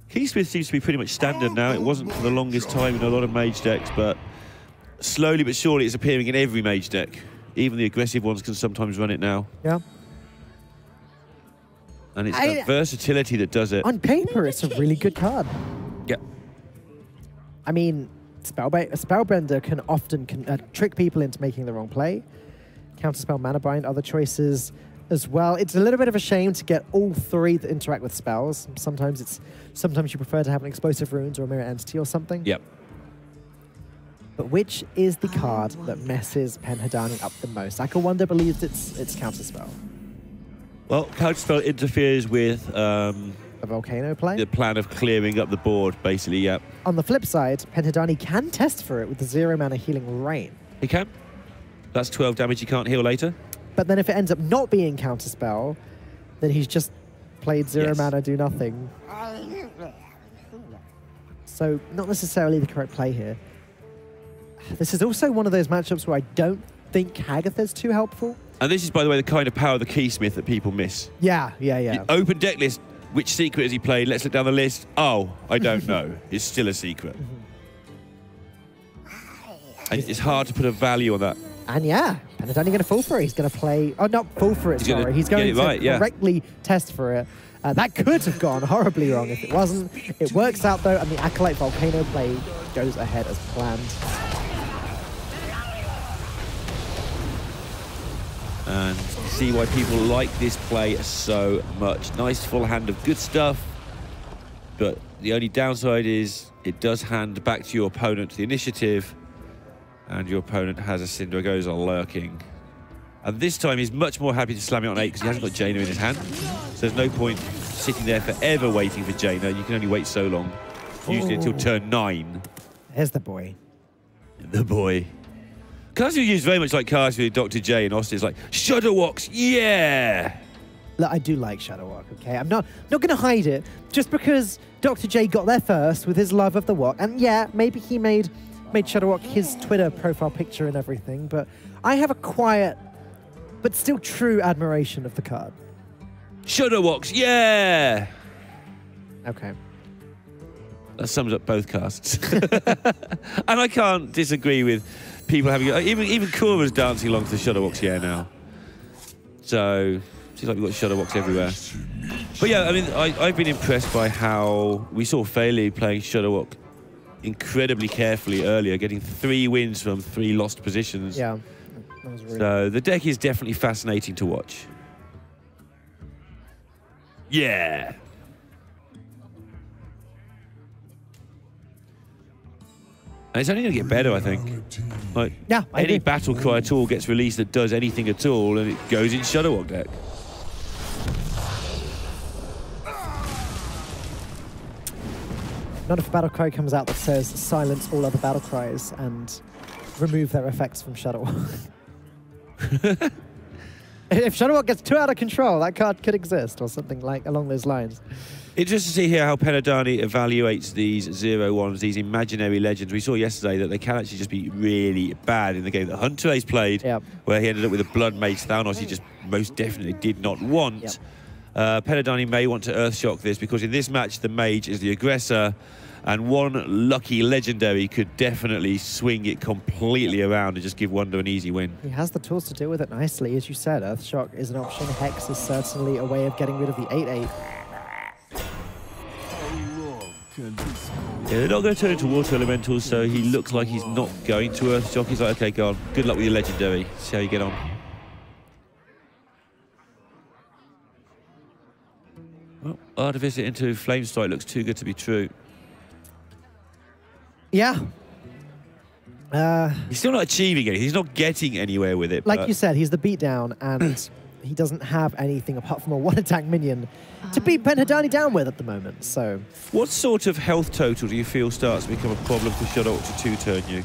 Keysmith seems to be pretty much standard now. It wasn't for the longest time in a lot of mage decks, but slowly but surely it's appearing in every mage deck. Even the aggressive ones can sometimes run it now. Yeah. And it's the versatility that does it. On paper, it's a really good card. Yep. I mean, Spellbender can often trick people into making the wrong play. Counterspell, Mana Bind, other choices as well. It's a little bit of a shame to get all three that interact with spells. Sometimes you prefer to have an Explosive Runes or a Mirror Entity or something. Yep. But which is the card that messes PenhaDani up the most? Akawonder believes it's Counterspell. Well, Counterspell interferes with A Volcano play? the plan of clearing up the board, basically, yep. On the flip side, PenhaDani can test for it with the 0 mana Healing Rain. He can. That's 12 damage he can't heal later. But then if it ends up not being Counterspell, then he's just played 0 Yes. mana, do nothing. So not necessarily the correct play here. This is also one of those matchups where I don't think Hagatha's too helpful. And this is, by the way, the kind of power of the Keysmith that people miss. Yeah. The open deck list, which secret has he played? Let's look down the list. Oh, I don't know. It's still a secret. And it's hard to put a value on that. And yeah, PenhaDani going to fall for it. He's going to play... Oh, not fall for it, He's sorry. gonna He's going get it right, to yeah. correctly test for it. That could have gone horribly wrong if it wasn't. It works out, though, and the Acolyte Volcano play goes ahead as planned. And you see why people like this play so much. Nice full hand of good stuff, but the only downside is it does hand back to your opponent the initiative, and your opponent has a Cindergoza lurking. And this time he's much more happy to slam it on 8 because he hasn't got Jaina in his hand. So there's no point sitting there forever waiting for Jaina. You can only wait so long, usually until turn 9. There's the boy. The boy. Cards are used very much like cards with Dr. J and Austin. It's like, Shudderwalks, yeah! Look, I do like Shadowwalk, okay? I'm not going to hide it. Just because Dr. J got there first with his love of the walk. And yeah, maybe he made Shadowwalk his Twitter profile picture and everything. But I have a quiet, but still true admiration of the card. Shudderwalks, yeah! Okay. That sums up both casts. And I can't disagree with people having... Even Kora's dancing along to the Shudderwalks, yeah, now. So, seems like we've got Shudderwalks everywhere. But yeah, I mean, I've been impressed by how we saw Fairley playing Shudderwalk incredibly carefully earlier, getting 3 wins from 3 lost positions. Yeah. That was really So the deck is definitely fascinating to watch. Yeah. And it's only going to get better, I think. Like, Yeah, I any agree. battle cry at all gets released that does anything at all, and it goes in Shudderwalk deck. Not if a battle cry comes out that says silence all other battle cries and remove their effects from Shudderwalk. If Shudderwalk gets too out of control, that card could exist or something like along those lines. Interesting to see here how PenhaDani evaluates these 0-1s, these imaginary legends. We saw yesterday that they can actually just be really bad in the game that Hunter Ace played, Yep. where he ended up with a Blood Mage Thanos he just most definitely did not want. Yep. PenhaDani may want to Earth Shock this because in this match the mage is the aggressor, and one lucky legendary could definitely swing it completely around and just give Wonder an easy win. He has the tools to deal with it nicely. As you said, Earth Shock is an option. Hex is certainly a way of getting rid of the 8/8. Yeah, they're not going to turn into water elementals, so he looks like he's not going to Earth Shock. He's like, okay, go on. Good luck with your legendary. See how you get on. Well, Artificer into Flame Strike looks too good to be true. Yeah. He's still not achieving it. He's not getting anywhere with it. Like you said, he's the beatdown, and he doesn't have anything apart from a one-attack minion to beat PenhaDani down with at the moment. So, what sort of health total do you feel starts to become a problem for Shadow to two-turn you?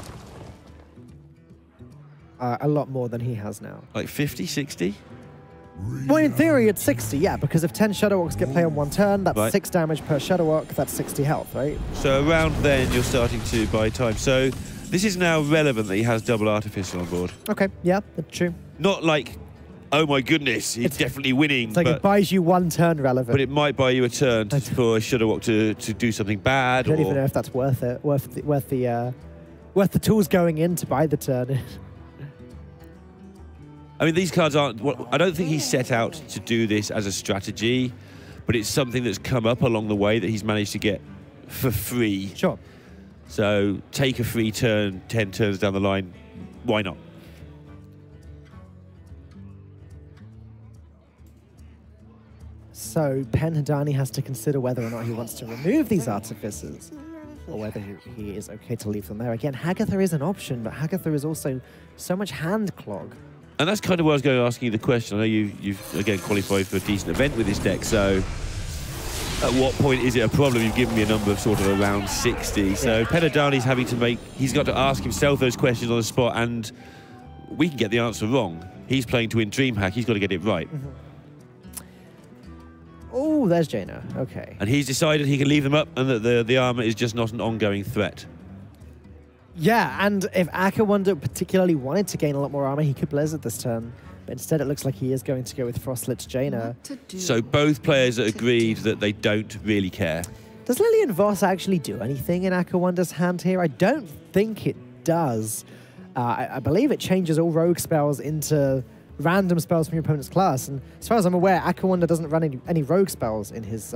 a lot more than he has now. Like 50, 60? Well, in theory, it's 60, yeah, because if 10 Shadow Walks get played on one turn, that's right. 6 damage per Shadow Walk, that's 60 health, right? So around then, you're starting to buy time. So this is now relevant that he has double Artificer on board. Okay, yeah, that's true. Not like, oh my goodness, he's definitely winning. It's like it buys you 1 turn relevant. But it might buy you a turn for a Shadow Walk to do something bad. I don't even know if that's worth it, worth the tools going in to buy the turn. I mean, these cards aren't... I don't think he set out to do this as a strategy, but it's something that's come up along the way that he's managed to get for free. Sure. So take a free turn, 10 turns down the line. Why not? So PenhaDani has to consider whether or not he wants to remove these Artificers, or whether he is okay to leave them there. Again, Hagatha is an option, but Hagatha is also so much hand clog. And that's kind of why I was going to ask you the question. I know you've again qualified for a decent event with this deck, so at what point is it a problem? You've given me a number of sort of around 60. So PenhaDani's having to he's got to ask himself those questions on the spot, and we can get the answer wrong. He's playing to win DreamHack, he's got to get it right. Oh, there's Jaina, okay. And he's decided he can leave them up and that the armor is just not an ongoing threat. Yeah, and if Akawonder particularly wanted to gain a lot more armor, he could Blizzard this turn. But instead, it looks like he is going to go with Frostlit Jaina. So both players have agreed that they don't really care. Does Lillian Voss actually do anything in Akawonder's hand here? I don't think it does. I believe it changes all rogue spells into random spells from your opponent's class. And as far as I'm aware, Akawonder doesn't run any rogue spells in his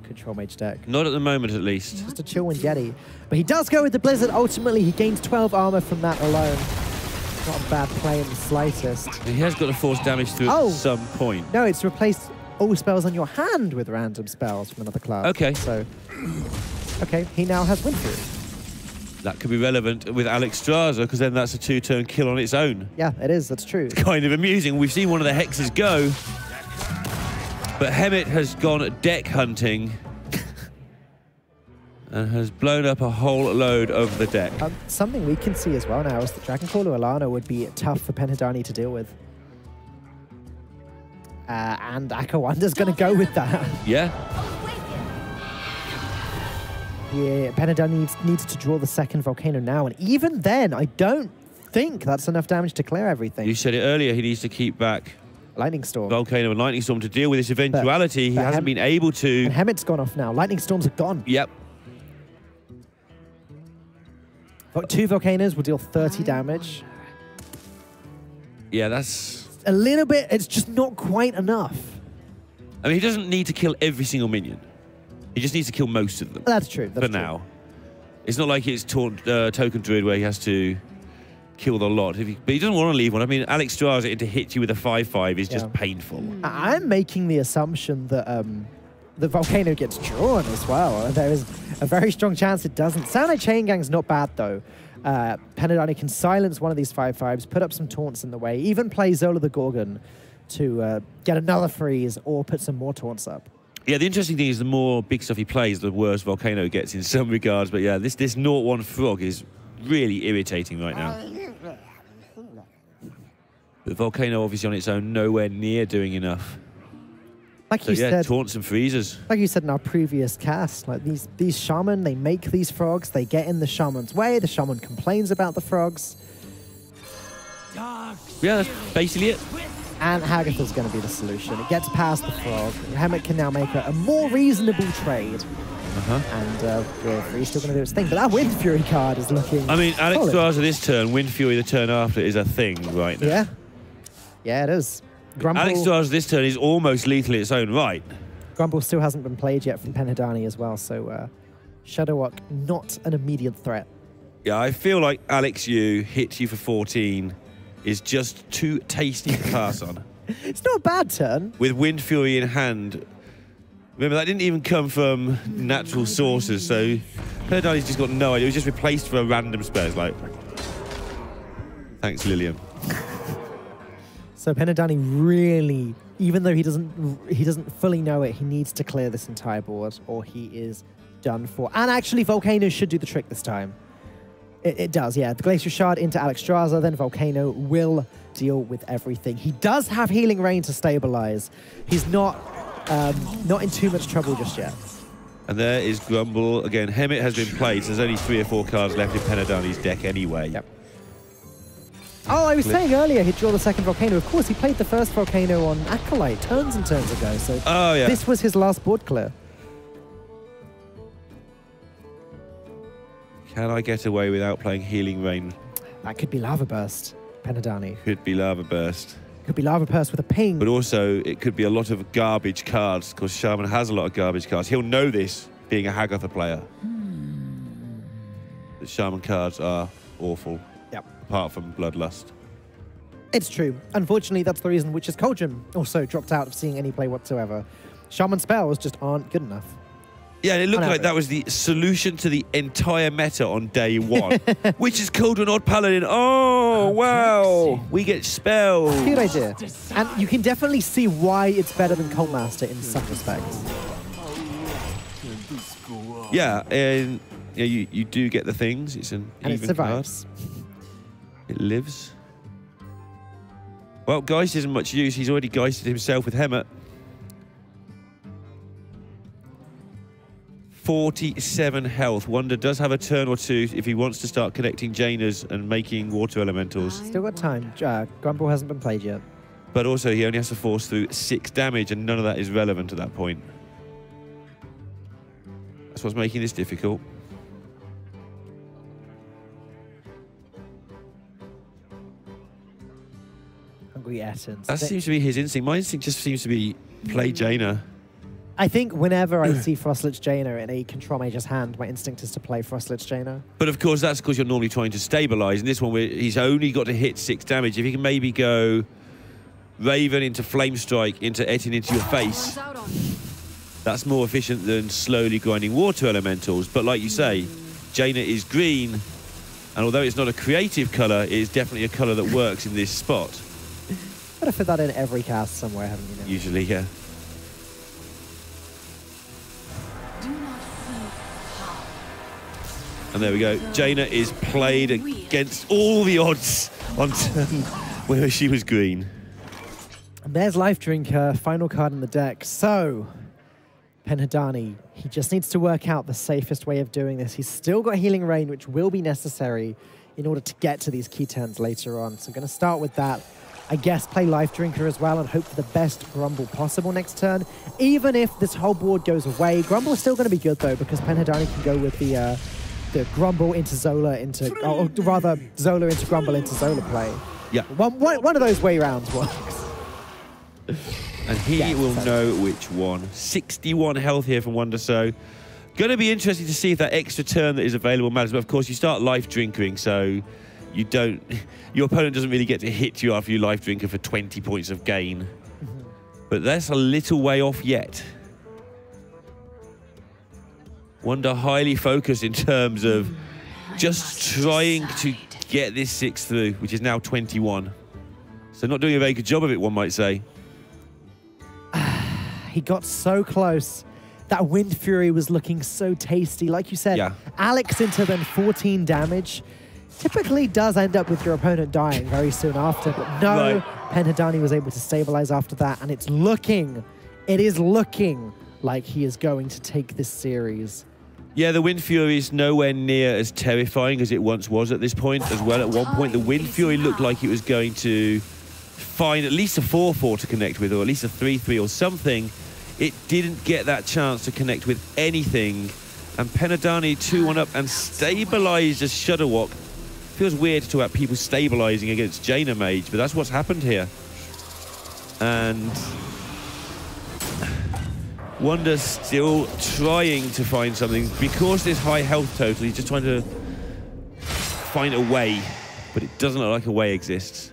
Control Mage deck. Not at the moment, at least. Just a Chillwind Yeti. But he does go with the Blizzard. Ultimately, he gains 12 armor from that alone. Not a bad play in the slightest. He has got to force damage through at some point. No, it's replaced all spells on your hand with random spells from another class. Okay. So, okay, he now has Windthrough. That could be relevant with Alex Straza, because then that's a 2-turn kill on its own. Yeah, it is. That's true. It's kind of amusing. We've seen one of the hexes go, but Hemet has gone deck hunting and has blown up a whole load of the deck. Something we can see as well now is that Dragoncaller Alana would be tough for PenhaDani to deal with. And Akawonder's going to go with that. Yeah. Yeah, PenhaDani needs to draw the second Volcano now, and even then, I don't think that's enough damage to clear everything. You said it earlier, he needs to keep back Lightning Storm. Volcano and Lightning Storm to deal with this eventuality. He hasn't been able to. And Hemet's gone off now. Lightning Storms are gone. Yep. 2 Volcanoes will deal 30 damage. Yeah, that's... A little bit, it's just not quite enough. I mean, he doesn't need to kill every single minion. He just needs to kill most of them. That's true. That's for now. It's not like it's Token Druid where he has to kill the lot. But he doesn't want to leave one. I mean, Alex Straza to hit you with a 5/5 is just painful. I'm making the assumption that the Volcano gets drawn as well. There is a very strong chance it doesn't. Samurai Chain Gang's not bad, though. PenhaDani can silence one of these 5/5s, put up some taunts in the way, even play Zola the Gorgon to get another freeze or put some more taunts up. Yeah, the interesting thing is the more big stuff he plays, the worse Volcano gets in some regards. But yeah, this 0-1 Frog is really irritating right now. But Volcano, obviously on its own, nowhere near doing enough. Like you said, taunts and freezers. Like you said in our previous cast, like these shaman, they make these frogs, they get in the shaman's way, the shaman complains about the frogs. Yeah, that's basically it. and Hagatha's going to be the solution. It gets past the Frog. Hemmet can now make a more reasonable trade. And Free's still going to do its thing. But that Wind Fury card is looking I mean, Alex solid. Straza this turn, Wind Fury the turn after is a thing right now. Yeah. Yeah, it is. Grumble, Alex Straza this turn is almost lethal in its own right. Grumble still hasn't been played yet from PenhaDani as well, so Shadowwalk not an immediate threat. Yeah, I feel like Alex Yu hits you for 14 is just too tasty to pass on. It's not a bad turn. With Wind Fury in hand. Remember, that didn't even come from natural sources, so PenhaDani's just got no idea. It was just replaced for a random spell. It's like, thanks, Lilium. So PenhaDani really, even though he doesn't fully know it, he needs to clear this entire board, or he is done for. And actually, Volcano should do the trick this time. It does, yeah. The Glacier Shard into Alex Straza, then Volcano will deal with everything. He does have Healing Rain to stabilize. He's not in too much trouble just yet. And there is Grumble. Again, Hemmet has been played, so there's only 3 or 4 cards left in PenhaDani's deck anyway. Yep. Oh, I was saying earlier he'd draw the second Volcano. Of course, he played the first Volcano on Acolyte turns and turns ago, so this was his last board clear. Can I get away without playing Healing Rain? That could be Lava Burst, PenhaDani. Could be Lava Burst. Could be Lava Burst with a ping. But also, it could be a lot of garbage cards, because Shaman has a lot of garbage cards. He'll know this, being a Hagatha player. The Shaman cards are awful. Yep. Apart from Bloodlust. It's true. Unfortunately, that's the reason Witch's Cauldron also dropped out of seeing any play whatsoever. Shaman spells just aren't good enough. Yeah, and it looked like that was the solution to the entire meta on day 1. Witch's Cauldron, Odd Paladin. Oh, wow. We get spells. Good idea. And you can definitely see why it's better than Cult Master in some respects. Yeah, and you do get the things. It's an and even it survives. Card. It lives. Well, Geist isn't much use. He's already Geisted himself with Hemmet. 47 health. Wonder does have a turn or two if he wants to start connecting Jaina's and making water elementals. Still got time. Grumble hasn't been played yet. But also he only has to force through 6 damage and none of that is relevant at that point. That's what's making this difficult. Hungry Essence. That seems to be his instinct. My instinct just seems to be play Jaina. I think whenever I see Frostlich Jaina in a Control Mage's hand, my instinct is to play Frostlich Jaina. But of course, that's because you're normally trying to stabilize. In this one, where he's only got to hit 6 damage. If he can maybe go Raven into Flame Strike, into Etin into your face, that's more efficient than slowly grinding water elementals. But like you say, Jaina is green, and although it's not a creative color, it is definitely a color that works in this spot. Gotta fit that in every cast somewhere, haven't you? Now? Usually, yeah. And there we go. Jaina is played against all the odds on turn where she was green. And there's Life Drinker, final card in the deck. So, PenhaDani, he just needs to work out the safest way of doing this. He's still got Healing Rain, which will be necessary in order to get to these key turns later on. So I'm going to start with that. I guess play Life Drinker as well and hope for the best Grumble possible next turn. Even if this whole board goes away, Grumble is still going to be good though, because PenhaDani can go with the Grumble into Zola into, or rather Zola into Grumble into Zola play. Yeah. One of those way rounds works. And he will know which one. 61 health here from Wonder, so going to be interesting to see if that extra turn that is available matters. But of course, you start Life Drinking, so you don't. Your opponent doesn't really get to hit you after you Life Drinker for 20 points of gain. But that's a little way off yet. Wonder highly focused in terms of just trying to get this 6 through, which is now 21. So not doing a very good job of it, one might say. He got so close. That Wind Fury was looking so tasty. Like you said, Alex into then 14 damage typically does end up with your opponent dying very soon after. But no, PenhaDani was able to stabilize after that. And it is looking like he is going to take this series. Yeah, the Wind Fury is nowhere near as terrifying as it once was at this point as well. At one point, the Wind Fury looked like it was going to find at least a 4-4 to connect with, or at least a 3-3 or something. It didn't get that chance to connect with anything. And PenhaDani 2-1 up and stabilized as Shudderwock. Feels weird to talk about people stabilizing against Jaina Mage, but that's what's happened here. And Wonder still trying to find something. Because there's high health total, he's just trying to find a way, but it doesn't look like a way exists.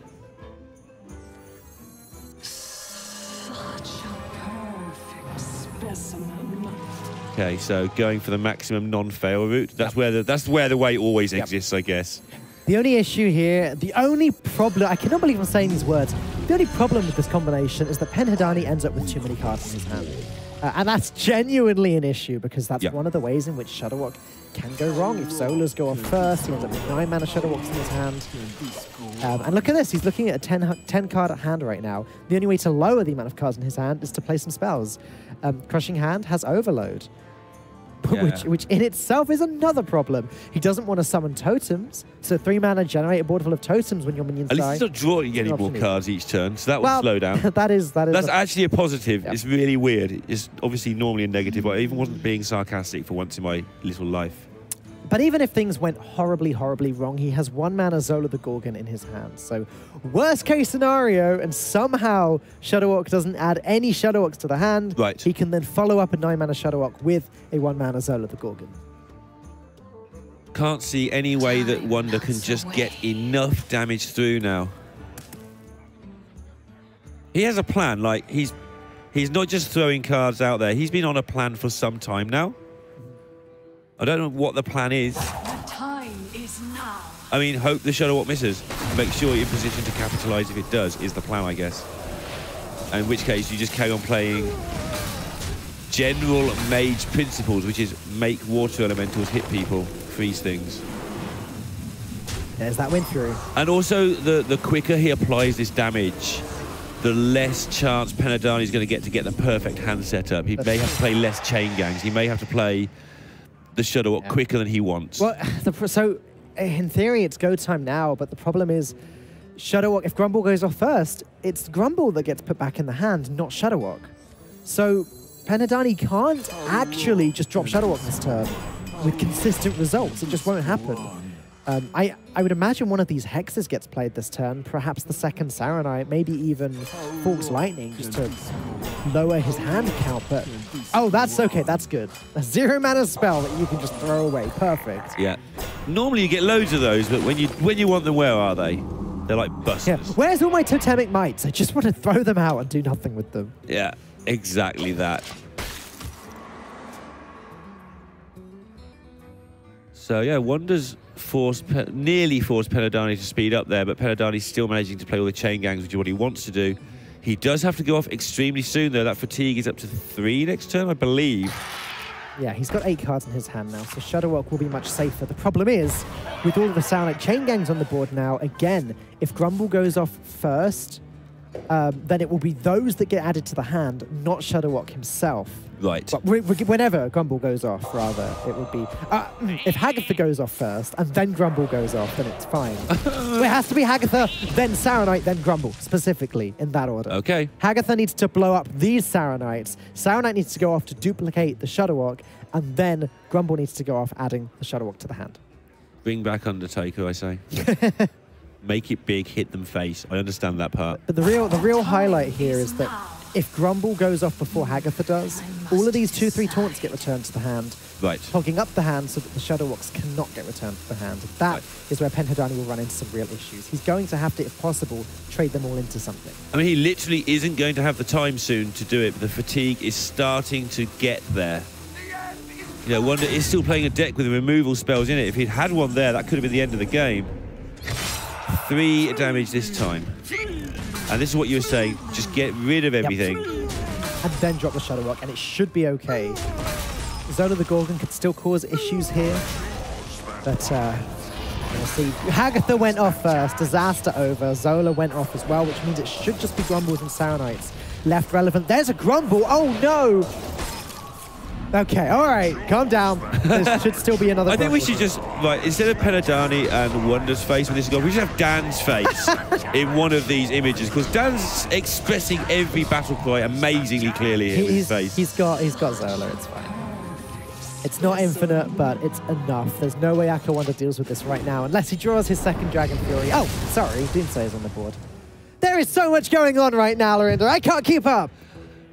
Okay, so going for the maximum non-fail route. That's where the way always exists, I guess. The only issue here, the only problem, I cannot believe I'm saying these words, the only problem with this combination is that PenhaDani ends up with too many cards in his hand. And that's genuinely an issue, because that's one of the ways in which Shudderwock can go wrong. If Zolas go off first, he ends up with 9 mana Shudderwocks in his hand. And look at this, he's looking at a 10 card hand right now. The only way to lower the amount of cards in his hand is to play some spells. Crushing Hand has Overload. Which in itself is another problem. He doesn't want to summon totems, so 3 mana generate a board full of totems when your minions die. At least he's not drawing any more cards each turn, so that will slow down. That's actually a positive. It's really weird. It's obviously normally a negative, but I even wasn't being sarcastic for once in my little life. But even if things went horribly, horribly wrong, he has 1 mana Zola the Gorgon in his hand. So worst case scenario, and somehow Shudderwock doesn't add any Shudderwocks to the hand, he can then follow up a 9 mana Shudderwock with a 1 mana Zola the Gorgon. Can't see any way that Wonder can just get enough damage through now. He has a plan. Like, he's not just throwing cards out there. He's been on a plan for some time now. I don't know what the plan is. The time is now. I mean, hope the Shudderwock misses. Make sure you're in position to capitalize if it does, is the plan, I guess. And in which case, you just carry on playing general mage principles, which is make water elementals hit people, freeze things. There's that win through. And also, the quicker he applies this damage, the less chance PenhaDani is going to get the perfect hand setup. He may have to play less chain gangs. He may have to play the Shudderwock quicker than he wants. Well, so in theory, it's go time now, but the problem is Shudderwock, if Grumble goes off first, it's Grumble that gets put back in the hand, not Shudderwock. So PenhaDani can't actually just drop Shudderwock this turn with consistent results. It just won't happen. I would imagine one of these hexes gets played this turn, perhaps the second Saronite, maybe even Fork's Lightning, just to lower his hand count. But oh, that's okay, that's good. A 0 mana spell that you can just throw away, perfect. Yeah. Normally you get loads of those, but when you want them, where are they? They're like busters. Yeah. Where's all my totemic mites? I just want to throw them out and do nothing with them. Yeah, exactly that. So yeah, Wonder's nearly forced PenhaDani to speed up there, but PenhaDani's still managing to play all the chain gangs, which is what he wants to do. He does have to go off extremely soon, though. That fatigue is up to 3 next turn, I believe. Yeah, he's got 8 cards in his hand now, so Shudderwock will be much safer. The problem is, with all of the Saronite chain gangs on the board now, again, if Grumble goes off first, then it will be those that get added to the hand, not Shudderwock himself. Right. But whenever Grumble goes off, rather, it would be... if Hagatha goes off first, and then Grumble goes off, then it's fine. It has to be Hagatha, then Saronite, then Grumble, specifically, in that order. Okay. Hagatha needs to blow up these Saronites, Saronite needs to go off to duplicate the Shudderwock, and then Grumble needs to go off adding the Shudderwock to the hand. Bring back Undertaker, I say. Make it big, hit them face. I understand that part. But the real highlight here is that if Grumble goes off before Hagatha does, all of these 2/3 taunts get returned to the hand, hogging up the hand so that the Shudderwocks cannot get returned to the hand. That is where PenhaDani will run into some real issues. He's going to have to, if possible, trade them all into something. I mean, he literally isn't going to have the time soon to do it, but the fatigue is starting to get there. You know, Wonder is still playing a deck with removal spells in it. If he'd had one there, that could have been the end of the game. 3 damage this time. And this is what you were saying, just get rid of everything. And then drop the Shudderwock, and it should be okay. Zola the Gorgon could still cause issues here. But, we'll see. Hagatha went off first, disaster over. Zola went off as well, which means it should just be Grumbles and Saronites left relevant. There's a Grumble, oh no! Okay, all right, calm down. There should still be another. I think we should just, right, instead of PenhaDani and Wonder's face when this is gone, we should have Dan's face in one of these images, because Dan's expressing every battle cry amazingly clearly here with his face. He's got Zola, it's fine. It's not infinite, but it's enough. There's no way Akawonder deals with this right now, unless he draws his second Dragon Fury. Oh, sorry, Doomsayer's on the board. There is so much going on right now, Lorinda. I can't keep up.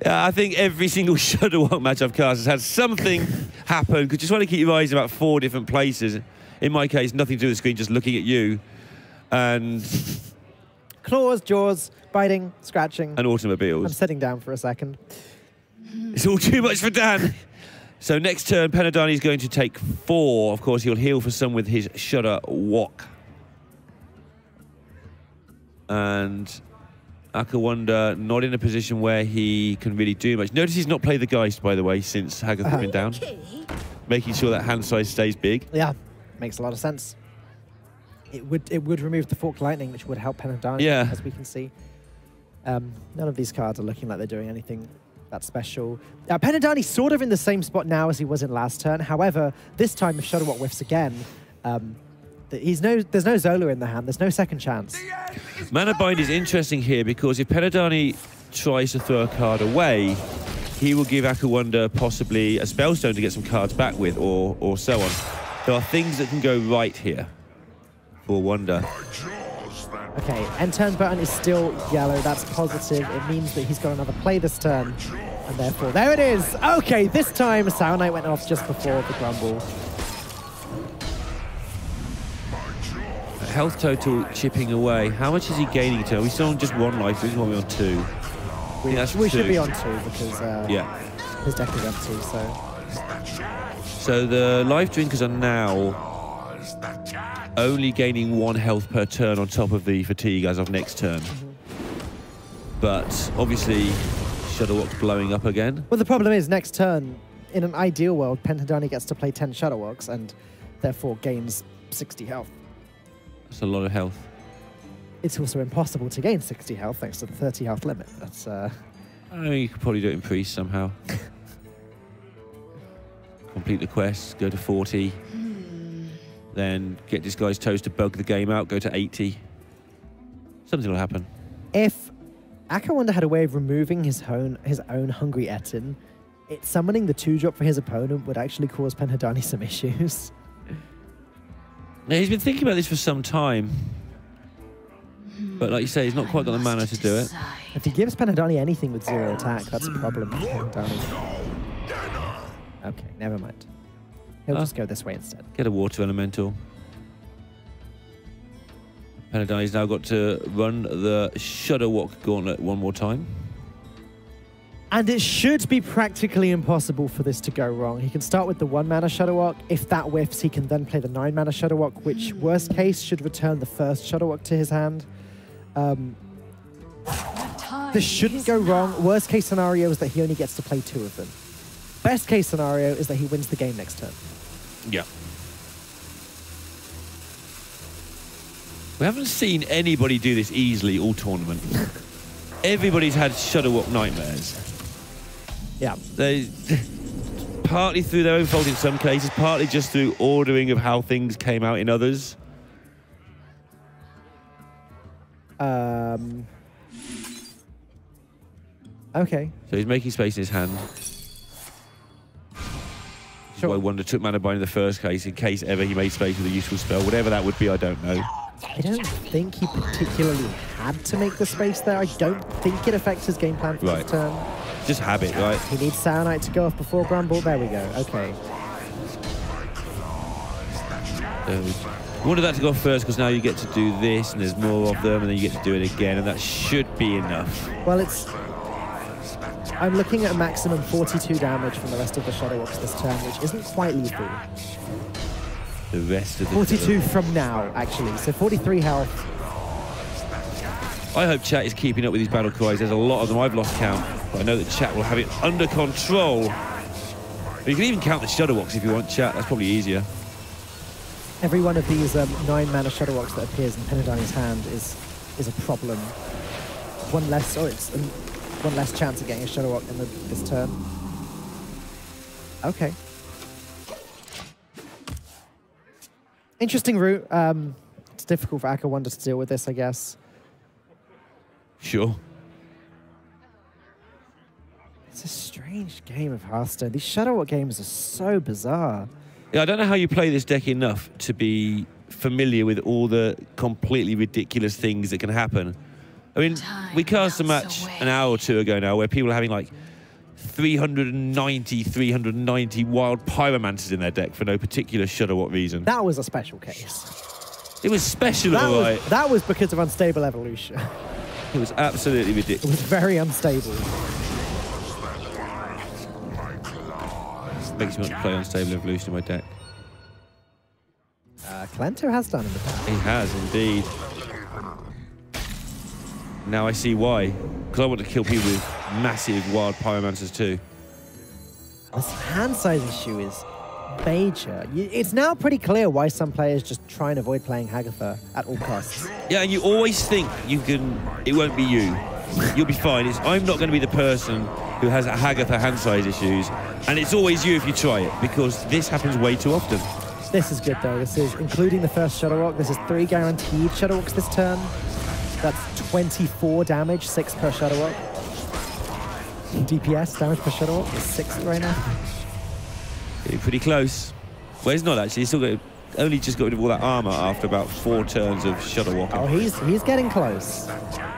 Yeah, I think every single Shudderwock match I've cast has had something happen, because just want to keep your eyes in about 4 different places. In my case, nothing to do with the screen, just looking at you. And claws, jaws, biting, scratching. And automobiles. I'm sitting down for a second. It's all too much for Dan. So next turn, PenhaDani is going to take 4. Of course, he'll heal for some with his Shudderwock. And Akawonder not in a position where he can really do much. Notice he's not played the Geist, by the way, since Haggath has been down. Making sure that hand size stays big. Yeah, makes a lot of sense. It would remove the Forked Lightning, which would help PenhaDani, as we can see. None of these cards are looking like they're doing anything that special. PenhaDani's sort of in the same spot now as he was in last turn. However, this time if Shudderwock whiffs again, there's no Zola in the hand. There's no second chance. Mana Bind is interesting here because if PenhaDani tries to throw a card away, he will give Akawonder possibly a Spellstone to get some cards back with, or so on. There are things that can go right here for Wonder. Okay, end turn button is still yellow. That's positive. It means that he's got another play this turn. And therefore, there it is. Okay, this time Sour Knight went off just before the Grumble. Health total chipping away. How much is he gaining to? Are we still on just 1 life? We're on 2. We should be on 2 because his deck is empty. So the life drinkers are now only gaining 1 health per turn on top of the fatigue as of next turn. But obviously, Shudderwock's blowing up again. Well, the problem is next turn, in an ideal world, PenhaDani gets to play 10 Shudderwocks and therefore gains 60 health. That's a lot of health. It's also impossible to gain 60 health thanks to the 30 health limit. That's. I mean, you could probably do it in Prix somehow. Complete the quest, go to 40. Then get this guy's toes to bug the game out, go to 80. Something will happen. If Akawonder had a way of removing his own Hungry Etin, summoning the 2-drop for his opponent would actually cause PenhaDani some issues. Now, he's been thinking about this for some time. But like you say, he's not quite got the mana to do it. If he gives PenhaDani anything with 0 attack, that's a problem for PenhaDani. Okay, never mind. He'll just go this way instead. Get a Water Elemental. PenhaDani's now got to run the Shudderwock Gauntlet 1 more time. And it should be practically impossible for this to go wrong. He can start with the 1-mana Shudderwock. If that whiffs, he can then play the 9-mana Shudderwock, which, worst case, should return the first Shudderwock to his hand. This shouldn't go wrong. Worst case scenario is that he only gets to play 2 of them. Best case scenario is that he wins the game next turn. Yeah. We haven't seen anybody do this easily all tournament. Everybody's had Shudderwock nightmares. Yeah. They partly through their own fault in some cases, partly just through ordering of how things came out in others. Okay. So he's making space in his hand. Sure. I wonder took Mana Bind in the first case in case ever he made space with a useful spell. Whatever that would be, I don't know. I don't think he particularly had to make the space there. I don't think it affects his game plan for this turn. Just habit, right? He needs Sour Knight to go off before Grumble. There we go. Okay. I wanted that to go first because now you get to do this and there's more of them and then you get to do it again and that should be enough. Well, I'm looking at a maximum 42 damage from the rest of the Shudderwocks this turn, which isn't quite lethal. The rest of the 42 from now, actually. So 43 health. I hope chat is keeping up with these battle cries. There's a lot of them. I've lost count. But I know that chat will have it under control. But you can even count the Shudderwocks if you want, chat. That's probably easier. Every one of these 9-mana Shudderwocks that appears in PenhaDani's hand is a problem. One less chance of getting a Shudderwock in this turn. Okay. Interesting route. It's difficult for Akawonder to deal with this, I guess. Sure. It's a strange game of Hearthstone. These Shadowwalk games are so bizarre. Yeah, I don't know how you play this deck enough to be familiar with all the completely ridiculous things that can happen. I mean, we cast a match an hour or two ago now where people are having like 390 wild pyromancers in their deck for no particular Shadowwalk reason. That was a special case. It was special, all right. That was because of unstable evolution. It was absolutely ridiculous. It was very unstable. Makes me want to play unstable evolution in my deck. Kalento has done in the past. He has indeed. Now I see why. Because I want to kill people with massive wild pyromancers too. This hand size issue is major. It's now pretty clear why some players just try and avoid playing Hagatha at all costs. Yeah, and you always think you can. It won't be you. You'll be fine. I'm not going to be the person who has a Hagatha hand size issues, and it's always you if you try it, because this happens way too often. This is good though. This is including the first Shadowwalk. This is 3 guaranteed Shadowwalks this turn. That's 24 damage, 6 per Shadowwalk. DPS, damage per Shadowwalk, is 6th right now. Getting pretty close. Well, he's not actually. He's still only just got rid of all that armor after about 4 turns of Shadowwalking. Oh, he's getting close.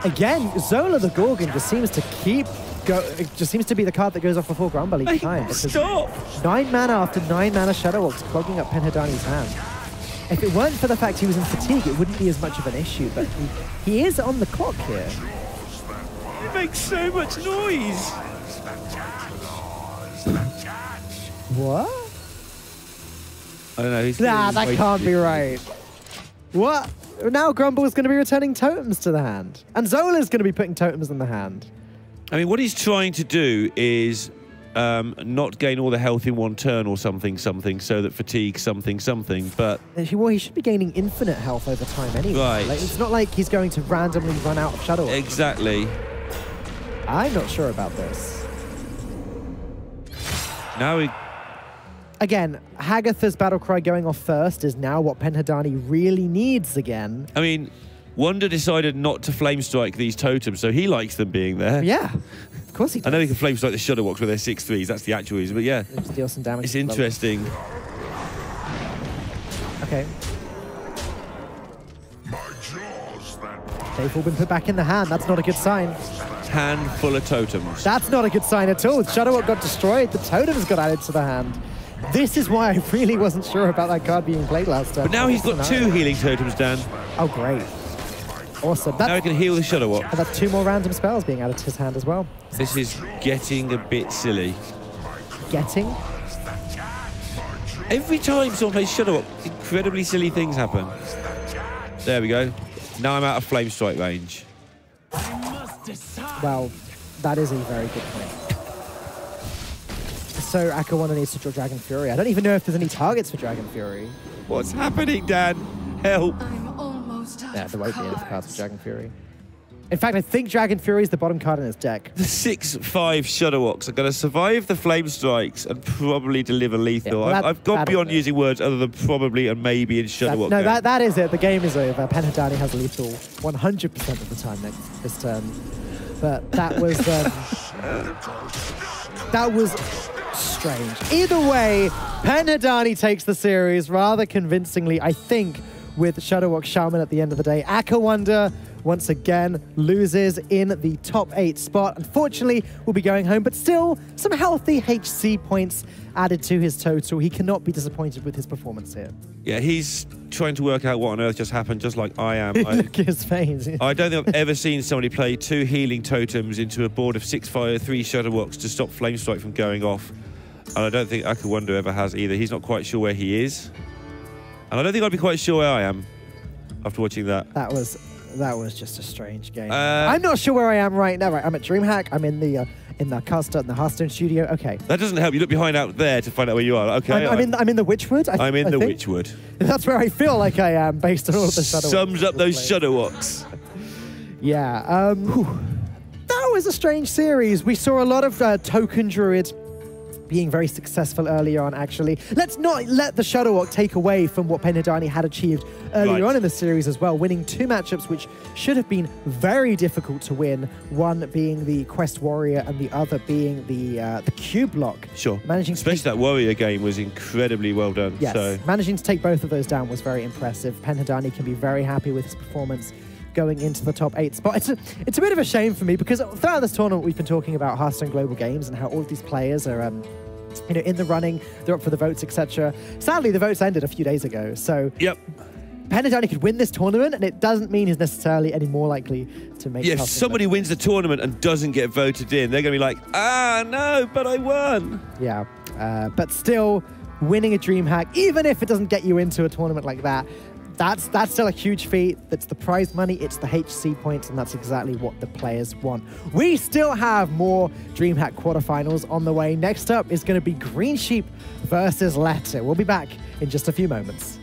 Again, Zola the Gorgon just seems to keep it just seems to be the card that goes off before Grumble each time. Stop! 9 mana after 9 mana Shadowwalks clogging up PenhaDani's hand. If it weren't for the fact he was in fatigue, it wouldn't be as much of an issue, but he is on the clock here. It makes so much noise! What? I don't know. Nah, that can't be right. What? Now Grumble is going to be returning totems to the hand. And Zola is going to be putting totems in the hand. I mean, what he's trying to do is not gain all the health in one turn or something, so that fatigue something, but... Well, he should be gaining infinite health over time anyway. Right. Like, it's not like he's going to randomly run out of Shadowwalk. Exactly. I'm not sure about this. Now he... Again, Hagatha's Battlecry going off first is now what PenhaDani really needs again. I mean, Wonder decided not to Flame Strike these totems, so he likes them being there. Yeah, of course he does. I know he can Flame Strike the Shadowwalks with their 6/3s, that's the actual reason, but yeah. Just deal some damage. It's interesting. Okay. They've all been put back in the hand. That's not a good sign. Hand full of totems. That's not a good sign at all. Shadowwalk got destroyed. The totems got added to the hand. This is why I really wasn't sure about that card being played last turn. But now he's got 2 healing totems, Dan. Oh, great. Awesome. Now he can heal the Shadowwalk. And that's 2 more random spells being added to his hand as well. This is getting a bit silly. Getting? Every time someone plays Shadowwalk, incredibly silly things happen. There we go. Now I'm out of Flame Strike range. Well, that is a very good point. So Akawonder needs to draw Dragon Fury. I don't even know if there's any targets for Dragon Fury. What's happening, Dan? Help. I'm almost out Yeah, there won't be of enough cards for Dragon Fury. In fact, I think Dragon Fury is the bottom card in his deck. The 6/5 Shadowwalks are going to survive the Flame Strikes and probably deliver lethal. Yeah, well, I've gone beyond using words other than probably and maybe in Shadowwalk. No, that is it. The game is over. PenhaDani has lethal 100% of the time this turn. But that was that was strange. Either way, PenhaDani takes the series rather convincingly, I think, with Shadowwalk Shaman at the end of the day. Akawonder once again loses in the top 8 spot. Unfortunately, will be going home, but still some healthy HC points added to his total. He cannot be disappointed with his performance here. Yeah, he's trying to work out what on earth just happened, just like I am. Look at his face. I don't think I've ever seen somebody play 2 healing totems into a board of 6/5, 3 Shadowwalks to stop Flame Strike from going off. And I don't think Akawonder ever has either. He's not quite sure where he is. And I don't think I'd be quite sure where I am after watching that. That was just a strange game. I'm not sure where I am right now. Right, I'm at DreamHack. I'm in the Hearthstone studio. Okay. That doesn't help. You look behind out there to find out where you are. Okay. I'm in the Witchwood. I'm in the Witchwood. That's where I feel like I am based on all of the Shadowwalks. Sums up those Shadowwalks. Yeah. That was a strange series. We saw a lot of Token Druid being very successful early on, actually. Let's not let the Shuttle Walk take away from what PenhaDani had achieved earlier on in the series as well, winning 2 matchups which should have been very difficult to win, one being the Quest Warrior and the other being the Cube Block. Sure. Especially that Warrior game was incredibly well done. Yes, so. Managing to take both of those down was very impressive. PenhaDani can be very happy with his performance going into the top 8 spot. It's a bit of a shame for me because throughout this tournament we've been talking about Hearthstone Global Games and how all of these players are you know, in the running, they're up for the votes, etc. Sadly, the votes ended a few days ago, so PenhaDani could win this tournament, and it doesn't mean he's necessarily any more likely to make it. Yeah, if somebody wins the tournament and doesn't get voted in, they're going to be like, ah, no, but I won. Yeah, but still, winning a DreamHack, even if it doesn't get you into a tournament like that, that's still a huge feat. That's the prize money, it's the HC points, and that's exactly what the players want. We still have more DreamHack quarterfinals on the way. Next up is going to be Green Sheep versus Letter. We'll be back in just a few moments.